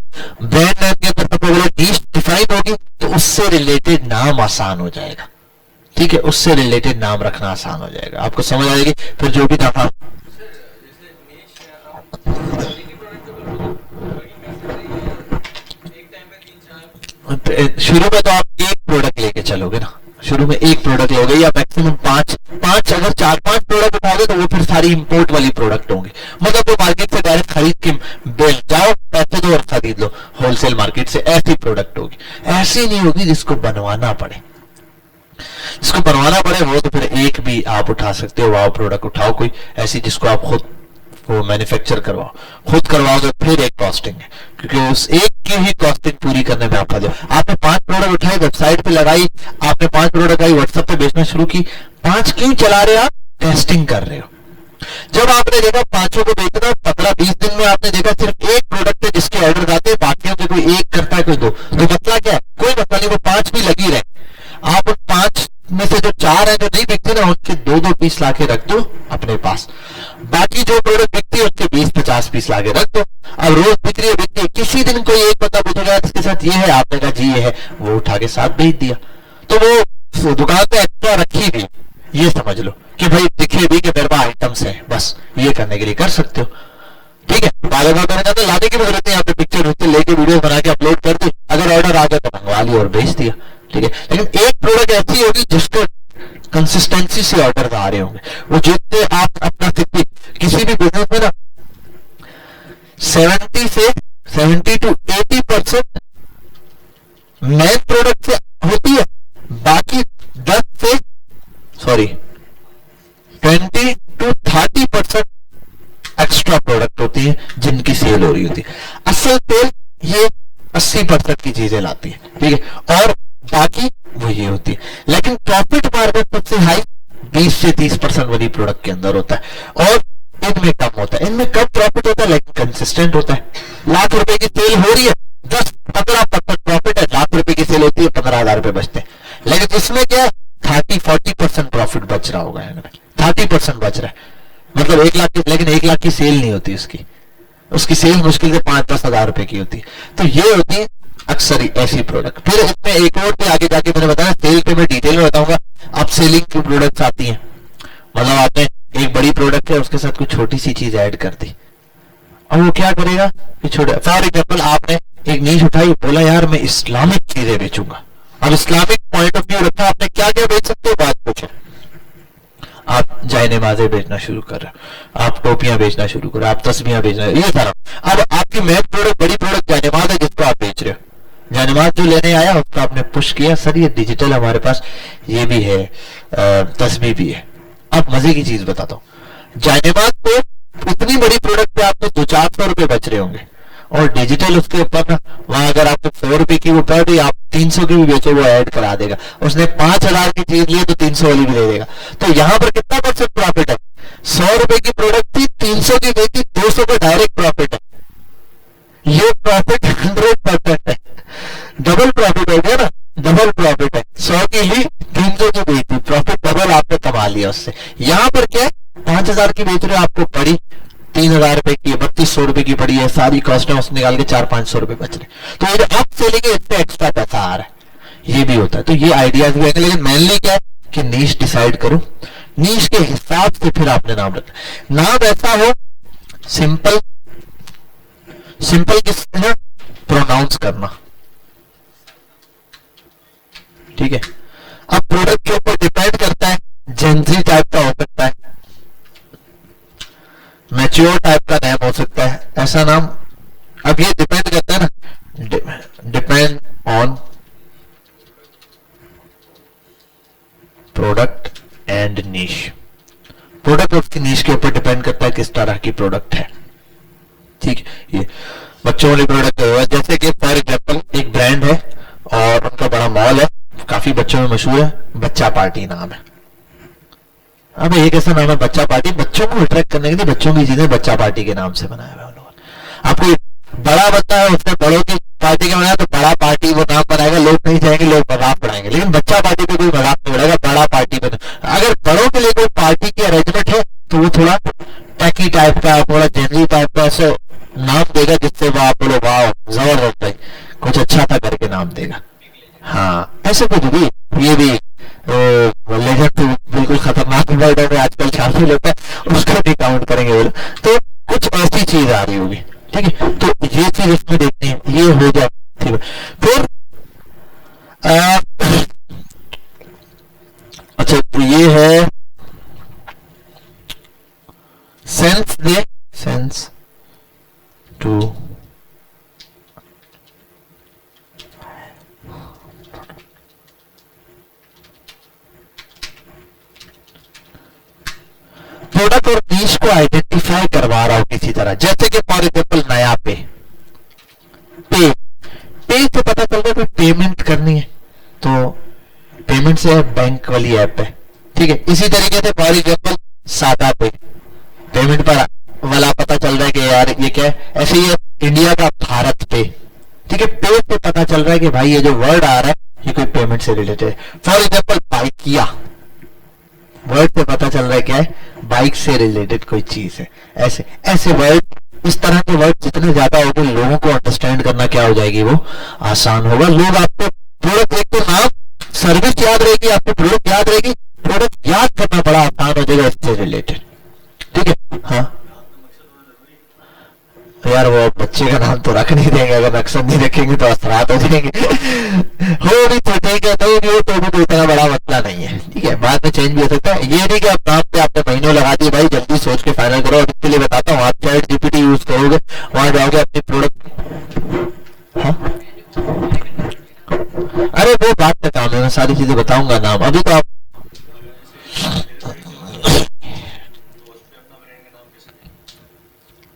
ब्रांड नेम के अंदर तो नीश डिफाइन होगी तो उससे रिलेटेड नाम आसान हो जाएगा, ठीक है, उससे रिलेटेड नाम रखना आसान हो जाएगा, आपको समझ आएगी। फिर जो भी नाम शुरू में तो आप एक प्रोडक्ट लेके चलोगे ना, शुरू में एक प्रोडक्ट लोगे या मैक्सिमम पांच, अगर 4-5 प्रोडक्ट उठाओगे तो वो फिर सारी इंपोर्ट वाली प्रोडक्ट होंगी। मतलब वो मार्केट से डायरेक्ट खरीद के बेच जाओ, पैसे दो और खरीद लो, होलसेल मार्केट से ऐसी प्रोडक्ट होगी। ऐसी नहीं होगी जिसको बनवाना पड़े, जिसको बनवाना पड़े वो तो फिर एक भी आप उठा सकते हो। वाव प्रोडक्ट उठाओ कोई ऐसी जिसको आप खुद वो मैन्युफैक्चर करवाओ, खुद करवाओगे फिर एक कॉस्टिंग है, क्योंकि उस एक की ही कॉस्टिंग पूरी करने में आपका जो आपने 5 प्रोडक्ट उठाए, वेबसाइट पे लगाई, आपने 5 प्रोडक्ट आई, व्हाट्सएप पे बेचना शुरू की, 5 क्यों चला रहे हो आप, टेस्टिंग कर रहे हो। जब आपने देखा 5 को बेचना, 15-20 दिन में आपने देखा सिर्फ एक प्रोडक्ट है जिसके ऑर्डर आते हैं, बाकियों के कोई एक करता है कोई दो, तो मसला क्या है, कोई मसला नहीं, वो 5 भी लगी रहे। आप उन 5 में से जो 4 है जो नहीं बिकते ना, उसके 2-2 पीस लाके रख दो अपने पास, बाकी जो प्रोडक्ट बिकती है उसके 20-50 पीस लाके रख दो। अब रोज बिक्री है, किसी दिन कोई एक बंदा पूछेगा इसके साथ ये है, आपने कहा जी ये है, वो उठा के साथ भेज दिया, तो वो दुकान पे एक्स्ट्रा रखी भी, ये समझ लो कि भाई दिखे भी कि मेरे पास आइटम्स है, बस ये करने के लिए कर सकते हो, ठीक है। बार बार मैंने कहा लाने की भी जरूरत नहीं, आपने पिक्चर लेके वीडियो बना के अपलोड कर दी, अगर ऑर्डर आ गया तो मंगवा लिया और भेज दिया, ठीक है। लेकिन एक प्रोडक्ट ऐसी होगी जिसको कंसिस्टेंसी से ऑर्डर आ रहे होंगे, वो जितने आप अपना किसी भी बिजनेस में ना 70 to 80% मेन प्रोडक्ट से होती है, बाकी 20 to 30% एक्स्ट्रा प्रोडक्ट होती है जिनकी सेल हो रही होती है। असल सेल ये 80% की चीजें लाती है, ठीक है, और बाकी वो ये होती है। लेकिन प्रॉफिट मार्जिन सबसे हाई 20 से 30% वाली प्रोडक्ट के अंदर होता है, और इनमें कम होता है, इनमें कम प्रॉफिट होता है लेकिन कंसिस्टेंट होता है। लाख रुपए की सेल हो रही है, 10-15% प्रॉफिट है, लाख रुपए की सेल होती है, 15,000 रुपए बचते हैं। लेकिन इसमें क्या है, 30-40% प्रॉफिट बच रहा होगा, 30% बच रहा है, मतलब 1 लाख की, लेकिन 1 लाख की सेल नहीं होती उसकी सेल मुश्किल से 5-10 हजार रुपए की होती है। तो ये होती है अक्सर ऐसी प्रोडक्ट। फिर इसमें एक और भी आगे जाके मैंने बताया, सेल पे मैं डिटेल में बताऊंगा। अब सेलिंग की प्रोडक्ट्स आती हैं, मतलब आपने एक बड़ी प्रोडक्ट है उसके साथ कुछ छोटी सी चीज ऐड कर दी, और वो क्या करेगा कि छोटे, फॉर एग्जाम्पल आपने एक नीश उठाई, बोला यार मैं इस्लामिक चीजें बेचूंगा। अब इस्लामिक पॉइंट ऑफ व्यू रखा, आपने क्या क्या बेच सकते हो बात पूछे। आप जाय नमाजें बेचना शुरू कर रहे हो, आप टोपियां बेचना शुरू करो, आप तस्बीहां बेचना, ये सारा। अब आपकी मेन प्रोडक्ट, बड़ी प्रोडक्ट जाय नमाज है जिसको आप बेच रहे हो। जाय नमाज जो लेने आया उसको आपने पुश किया, सर ये डिजिटल हमारे पास ये भी है, तस्बीह भी है। अब मजे की चीज बताता हूँ, जाय नमाज को इतनी बड़ी प्रोडक्ट पे आपको 200-400 रुपए बच रहे होंगे, और डिजिटल उसके ऊपर ना, वहां अगर आपको 100 रुपए की वो पड़ रही, आप 300 की भी बेचो वो ऐड करा देगा। उसने 5000 की चीज ली तो 300 वाली भी दे देगा। तो यहां पर कितना % प्रॉफिट है? 100 रुपए की प्रोडक्ट थी, 300 की बेची, 200 का डायरेक्ट प्रॉफिट है। ये प्रॉफिट 100% है, डबल प्रॉफिट हो गया ना, डबल प्रॉफिट है। 100 की ली, 300 की बेची, प्रॉफिट डबल आपने कमा लिया उससे। यहां पर क्या है, 5000 की बेच रहे हो, आपको पड़ी 3000 रुपए की, 3200 रुपए की पड़ी है, सारी कॉस्ट है, उसने निकाल के 400-500 रुपए बच रहे। तो ये अप सेलिंग है, इससे एक्स्ट्रा पैसा आ रहा है, ये भी होता है। तो ये आइडियाज भी है, लेकिन मेनली क्या है कि नीश डिसाइड करो, नीश के हिसाब से फिर आपने नाम रखना। नाम ऐसा हो सिंपल, सिंपल किस है, प्रोनाउंस करना, ठीक है। अब प्रोडक्ट के ऊपर डिपेंड करता है, जेंजी टाइप का हो सकता है, मैच्योर टाइप का नेम हो सकता है, ऐसा नाम। अब ये डिपेंड करता है ना, depend on product and niche. Product और उसकी नीश के ऊपर डिपेंड करता है किस तरह की प्रोडक्ट है, ठीक है। ये बच्चों वाली प्रोडक्ट है, जैसे कि फॉर एग्जांपल एक ब्रांड है और उनका बड़ा मॉल है, काफी बच्चों में मशहूर है, बच्चा पार्टी नाम है। अब एक ऐसा नाम है बच्चा पार्टी, बच्चों को अट्रैक्ट करने के लिए बच्चों की चीजें बच्चा पार्टी के नाम से बनाया हुआ है उन लोगों ने। आपको बड़ा बच्चा है, उसने बड़ों की पार्टी का बनाया, तो बड़ा पार्टी वो नाम बनाएगा, लोग नहीं जाएंगे, लोग मजाक उड़ाएंगे। लेकिन बच्चा पार्टी पे कोई मजाक नहीं उड़ाएगा, बड़ा पार्टी पे। अगर बड़ों के लिए कोई पार्टी की अरेंजमेंट है तो वो थोड़ा टैकी टाइप का, थोड़ा जेनरी टाइप का ऐसे नाम देगा जिससे वो आप बोलो वाह जबरदस्त है, कुछ अच्छा था करके नाम देगा। हाँ, ऐसे कुछ भी, ये भी लेजेंड तो बिल्कुल खतरनाक वर्ड है आजकल शामिल होता है, उसको भी काउंट करेंगे बोलो, तो कुछ ऐसी चीज आ रही होगी, ठीक है। तो ये चीज इसमें देखनी है, ये हो जाए, ठीक है। फिर अच्छा, तो ये है सेंस दे, सेंस टू प्रोडक्ट और नीश को आइडेंटिफाई करवा रहा हूं किसी तरह। जैसे कि फॉर एग्जाम्पल नया पे से पता चल रहा है पेमेंट करनी है, तो पेमेंट से बैंक वाली ऐप है, ठीक है। इसी तरीके से फॉर एग्जाम्पल सादा पे, पेमेंट पर वाला पता चल रहा है कि यार ये क्या है। ऐसे ही इंडिया का भारत पे, ठीक है, पे से पता चल रहा है कि भाई ये जो वर्ड आ रहा है ये कोई पेमेंट से रिलेटेड है। फॉर एग्जाम्पल बाइकिया, वर्ड से पता चल रहा है क्या है, बाइक से रिलेटेड कोई चीज है। ऐसे ऐसे वर्ड, इस तरह के वर्ड जितने ज्यादा होंगे, लोगों को अंडरस्टैंड करना क्या हो जाएगी, वो आसान होगा। लोग आपको प्रोडक्ट, एक तो नाम, सर्विस याद रहेगी, आपको प्रोडक्ट याद रहेगी, प्रोडक्ट याद करना बड़ा आसान हो जाएगा इससे रिलेटेड, ठीक है। हाँ यार, वो बच्चे का नाम तो रख नहीं देंगे, अगर मकसद नहीं रखेंगे तो असरात हो जाएंगे। हो भी तो ठीक है, नहीं भी हो तो भी कोई इतना बड़ा मसला नहीं है, ठीक है, बाद में चेंज भी हो सकता है। ये नहीं कि आप नाम पे आपने महीनों लगा दिए, भाई जल्दी सोच के फाइनल करो। और इसके लिए बताता हूँ, आप चैट जीपीटी यूज करोगे, वहां जाओगे अपनी प्रोडक्ट, हाँ अरे वो बात का काम है, मैं सारी चीजें बताऊंगा नाम, अभी तो आप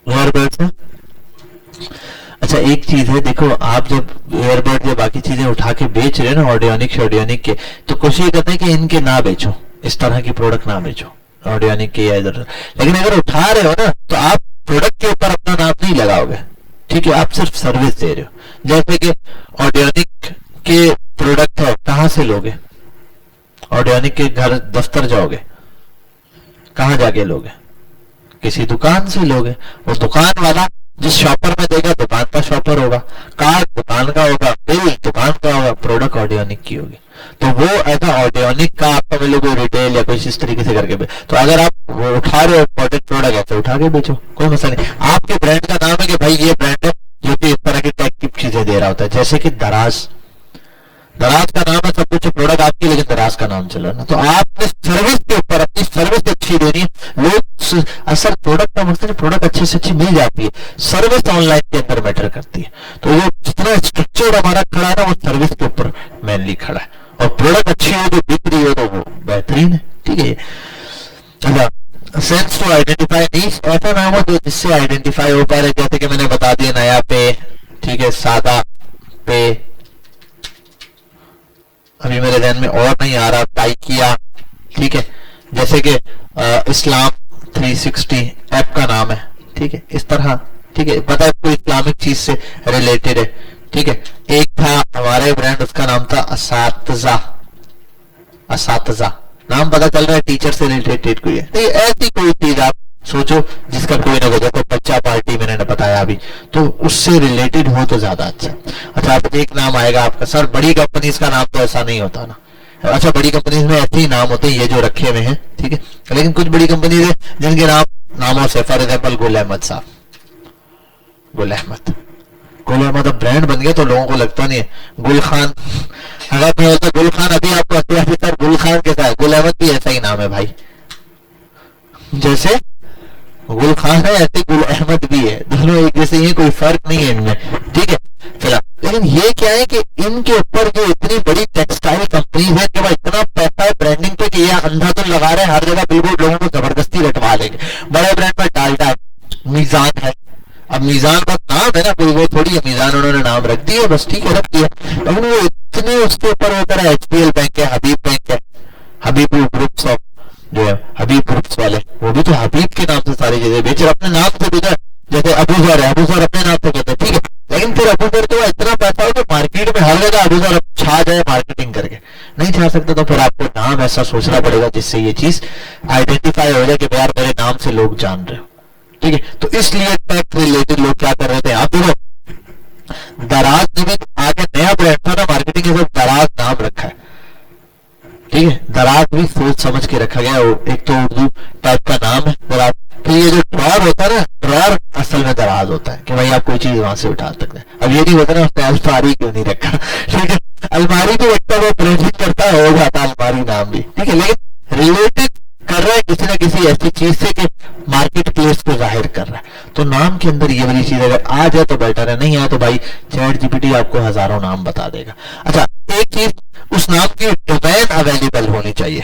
एयरबड्स है। अच्छा, एक चीज है, देखो आप जब एयरबड या बाकी चीजें उठा के बेच रहे हो ना, ऑडियोनिक शॉडियोनिक के, तो कोशिश करते हैं कि इनके ना बेचो, इस तरह की प्रोडक्ट ना बेचो ऑडियोनिक के या इधर। लेकिन अगर उठा रहे हो ना, तो आप प्रोडक्ट के ऊपर अपना नाम नहीं लगाओगे, ठीक है, आप सिर्फ सर्विस दे रहे हो। जैसे कि ऑडियोनिक के प्रोडक्ट है, कहां से लोगे? ऑडियोनिक के घर दफ्तर जाओगे, कहां जाके लोगे? किसी दुकान से लोगे। वो दुकान वाला जिस शॉपर में देगा, दुकान का शॉपर होगा, कार्ड दुकान का होगा, बिल दुकान का होगा, प्रोडक्ट ऑडियोनिक की होगी। तो वो ऐसा ऑडियोनिक का आपका मिलोगे रिटेल या कुछ इस तरीके से करके। तो अगर आप वो उठा रहे हो इंपॉर्टेंट प्रोडक्ट है तो उठा के बेचो, कोई मसला नहीं। आपके ब्रांड का नाम है कि भाई ये ब्रांड है जो कि इस तरह की टेक की चीजें दे रहा होता है। जैसे कि दराज, दराज का नाम है, सब कुछ अच्छा प्रोडक्ट आपकी लेकिन दराज का नाम चल रहा है ना, तो आपने सर्विस के ऊपर अपनी सर्विस अच्छी देनी है। लोग असल प्रोडक्ट का मकसद प्रोडक्ट अच्छे से अच्छी मिल जाती है, सर्विस ऑनलाइन के अंदर मैटर करती है। तो वो जितना स्ट्रक्चर हमारा खड़ा है ना वो सर्विस के ऊपर मेनली खड़ा है, और प्रोडक्ट अच्छी हो तो बिक रही हो तो वो बेहतरीन है। ठीक है, अच्छा सेंस टू आइडेंटिफाई नीश, ऐसा नाम हो जो जिससे आइडेंटिफाई हो पा रहे, जैसे कि मैंने बता दिया नया पे, ठीक है, सादा पे, अभी मेरे ध्यान में और नहीं आ रहा, टाइकिया, ठीक है, जैसे कि इस्लाम 360 ऐप का नाम है, ठीक है, इस तरह, ठीक है, पता है कोई इस्लामिक चीज से रिलेटेड है, ठीक है। एक था हमारे ब्रांड, उसका नाम था असातिज़ा, असातिज़ा नाम पता चल रहा है टीचर से रिलेटेड कोई है, नहीं ऐसी कोई चीज आप सोचो जिसका कोई ना कोई, तो बच्चा पार्टी मैंने बताया अभी, तो उससे रिलेटेड हो तो ज्यादा अच्छा। अच्छा आप एक नाम आएगा आपका, सर बड़ी कंपनीज का नाम तो ऐसा नहीं होता ना, अच्छा बड़ी कंपनीज में ऐसे ही नाम होते हैं ये जो रखे हुए हैं, ठीक है, लेकिन कुछ बड़ी कंपनीज है जिनके नामों से, फॉर एग्जाम्पल गुल अहमद साहब, गुल अहमद, गुल अहमद अब ब्रांड बन गया तो लोगों को लगता नहीं है। गुल खान, अगर मैं बोलता गुल खान, अभी आपको सर गुल खान कैसा है, गुल अहमद भी ऐसा ही नाम है भाई, जैसे गुल खान है ऐसे गुल अहमद भी है, दोनों एक जैसे ही, कोई फर्क नहीं है इनमें, ठीक है। चला, लेकिन ये क्या है कि इनके ऊपर जो इतनी बड़ी टेक्सटाइल कंपनी है कि भाई इतना पैसा है ब्रांडिंग पे कि ये अंधाधुन लगा रहे हैं हर जगह, बिल्कुल लोगों को जबरदस्ती रटवा लेंगे। बड़े ब्रांड पर डालडा है, मीजान है, अब मीजान का नाम है ना, कोई वो थोड़ी है, मीजान उन्होंने नाम रख दिया बस, ठीक है, रख दिया, लेकिन वो इतने उसके ऊपर होता है, एचपीएल बैंक है, हबीब बैंक है, हबीब ग्रुप्स ऑफ जो है, हबीब ग्रुप्स वाले, वो भी तो हबीब के नाम से सारी चीजें बेच रहे, अपने नाम से बेचा, जैसे अबूजर है, अबूजर अपने नाम से कहते हैं, ठीक है, लेकिन फिर अबूजर तो इतना पैसा हो तो मार्केट में हर जगह अबूजर छा जाए मार्केटिंग करके, नहीं छा सकता, तो फिर आपको नाम ऐसा सोचना पड़ेगा जिससे ये चीज आइडेंटिफाई हो जाए कि यार मेरे नाम से लोग जान रहे हो, ठीक है। तो इसलिए टैक्स रिलेटेड लोग क्या कर रहे थे, आप देखो दराज ने भी आगे नया ब्रांड था ना मार्केटिंग के, दराज नाम रखा है, ठीक है, दराज भी सोच समझ के रखा गया, एक तो उर्दू टाइप का नाम है दराज। तो ये जो ड्रॉर होता है ना, ड्रॉर असल में दराज होता है कि भाई आप कोई चीज वहां से उठा सकते हैं। अब ये नहीं होता ना उसने अलमारी क्यों नहीं रखा, ठीक है, अलमारी भी रखता वो ब्रांडिंग करता हो जाता अलमारी नाम भी, ठीक है, लेकिन रिलेटेड कर रहा है किसी ना किसी ऐसी चीज से कि मार्केट प्लेस को जाहिर कर रहा है, तो नाम के अंदर ये वाली चीज अगर आ जाए तो बेटर है, नहीं आया तो भाई चैट जीपीटी आपको हजारों नाम बता देगा। अच्छा एक चीज, उस नाम की डोमेन अवेलेबल होनी चाहिए।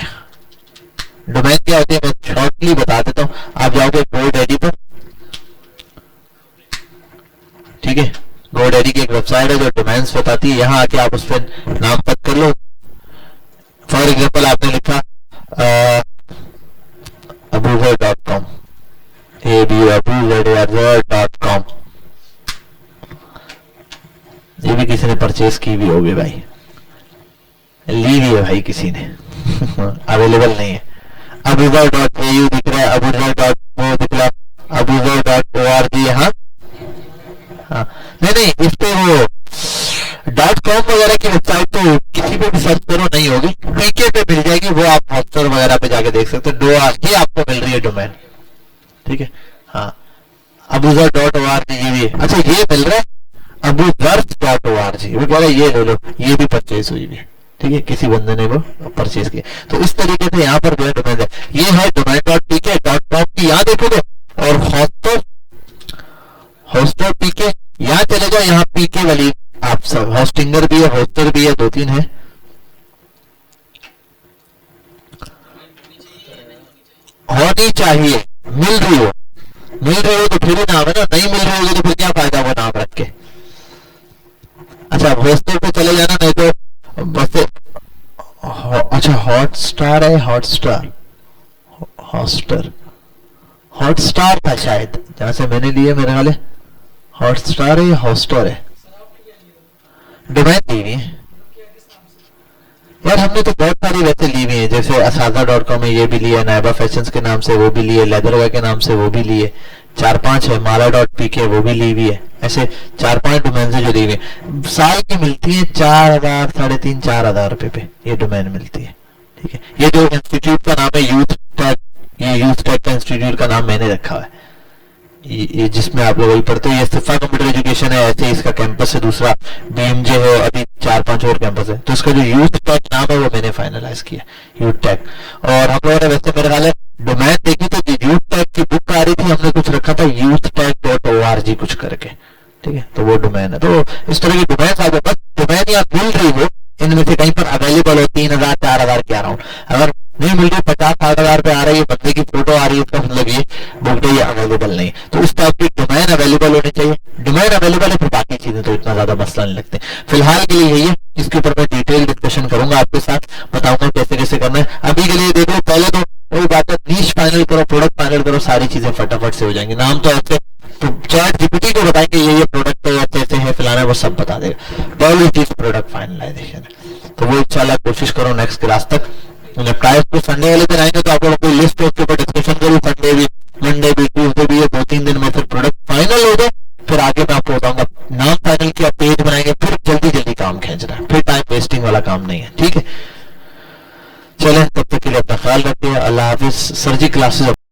डोमेन क्या होती है मैं शॉर्टली बता देता हूं, आप जाओगे GoDaddy पर, ठीक है, GoDaddy की एक वेबसाइट है जो डोमेन्स बताती है, यहाँ आके आप उस पर नाम पद कर लो। फॉर एग्जाम्पल आपने लिखा abuzar.com, abuzar.com, ये भी किसी ने परचेज की भी होगी भाई, ली भी है भाई किसी ने, अवेलेबल नहीं है। abuzar.au दिख रहा है, abuzar.mo दिख रहा है, abuzar.org, हाँ हाँ, नहीं इस पे वो .com वगैरह की वेबसाइट तो किसी पे भी सर्च करो नहीं होगी, पीके पे मिल जाएगी, वो आप हॉटस्टार वगैरह पे जाके देख सकते हो, ये आपको मिल रही है डोमेन, ठीक है, हाँ abuzar.org ये भी, अच्छा ये मिल रहा है abuzar.org, वो कह रहा है ये ले लो, ये भी परचेज हुई है, ठीक है, किसी बंदे ने वो परचेज किया। तो इस तरीके से यहाँ पर जो है डोमेन है, ये है domain.pk.com की, यहाँ देखोगे, और होस्टर पीके, यहाँ चले जाओ, यहाँ पीके वाली आप सब, होस्टिंगर भी है, होस्टर भी है, दो तीन है, होनी चाहिए, मिल रही हो तो फिर नाम है ना, नहीं मिल रही होगी तो फिर क्या फायदा वो नाम रख के। अच्छा होस्टर पे चले जाना, नहीं तो बस, अच्छा हॉटस्टार है, हॉटस्टार था शायद जहां से मैंने लिए, मेरे वाले हॉटस्टार है, हॉस्टर है, डोमेन ली हुई है यार, हमने तो बहुत सारी वैसे ली हुई है, जैसे asaza.com है, ये भी लिए, नायबा फैशंस के नाम से वो भी लिए, लेदरवेयर के नाम से वो भी लिए, 4-5 है, mala.pk वो भी ली हुई है, ऐसे 4-5 डोमेन से जो ली हुई है, साल की मिलती है 4,000 3,500-4,000 रुपए पे ये डोमेन मिलती है, ठीक है। ये जो इंस्टीट्यूट का नाम है यूथ टेक, ये यूथ टेक का इंस्टीट्यूट का नाम मैंने रखा है, ये जिसमें आप लोग वही पढ़ते हो, ये सिफा कंप्यूटर एजुकेशन है, ऐसे इसका कैंपस है, दूसरा बीएमजे है, अभी 4-5 और कैंपस है। तो इसका जो यूथ टेक नाम है वो मैंने फाइनलाइज किया, यूथ टेक। और हम लोगों ने वैसे मेरे ख्याल है डोमेन देखी तो यूथ टेक की बुक आ रही थी, हमने कुछ रखा था youthTech.org कुछ करके, ठीक है, तो वो डोमेन है। तो इस तरह की डोमेन आपको बस डोमेन या मिल रही हो इनमें से कहीं पर अवेलेबल हो 3000 4000 के अराउंड, अगर नहीं मिल रही 50-60 हजार पे आ रही है, बंदे की फोटो आ रही है, इसका मतलब ये बुक ये अवेलेबल नहीं। तो इस टाइप की डोमेन अवेलेबल होनी चाहिए, डोमेन अवेलेबल है फिर बाकी चीजें तो इतना ज्यादा मसला नहीं लगते। फिलहाल के लिए यही है, इसके ऊपर मैं डिटेल डिस्कशन करूंगा आपके साथ, बताऊंगा कैसे कैसे करना है। अभी के लिए देखो, पहले तो वही बात है, नीश फाइनल करो, प्रोडक्ट फाइनल करो, सारी चीजें फटाफट से हो जाएंगी। नाम तो आपसे तो चैट जीपीटी को बताएंगे ये प्रोडक्ट है, ऐसे ऐसे है, फलाना, वो सब बता देगा। पहली चीज प्रोडक्ट फाइनलाइजेशन है, तो वो इंशाल्लाह कोशिश करो नेक्स्ट क्लास तक निपटाए। तो संडे वाले दिन आएंगे तो आप लोगों को लिस्ट उसके ऊपर डिस्कशन करूँ, संडे भी, मंडे भी, ट्यूसडे भी, 2-3 दिन में फिर प्रोडक्ट फाइनल हो जाए, फिर आगे मैं आपको बताऊंगा नाम फाइनल किया, पेज बनाएंगे, फिर जल्दी जल्दी काम खींचना है, फिर टाइम वेस्टिंग वाला काम नहीं है, ठीक है। चले तब तक के लिए अपना ख्याल रखिए, अल्लाह हाफिज। सर जी क्लासेस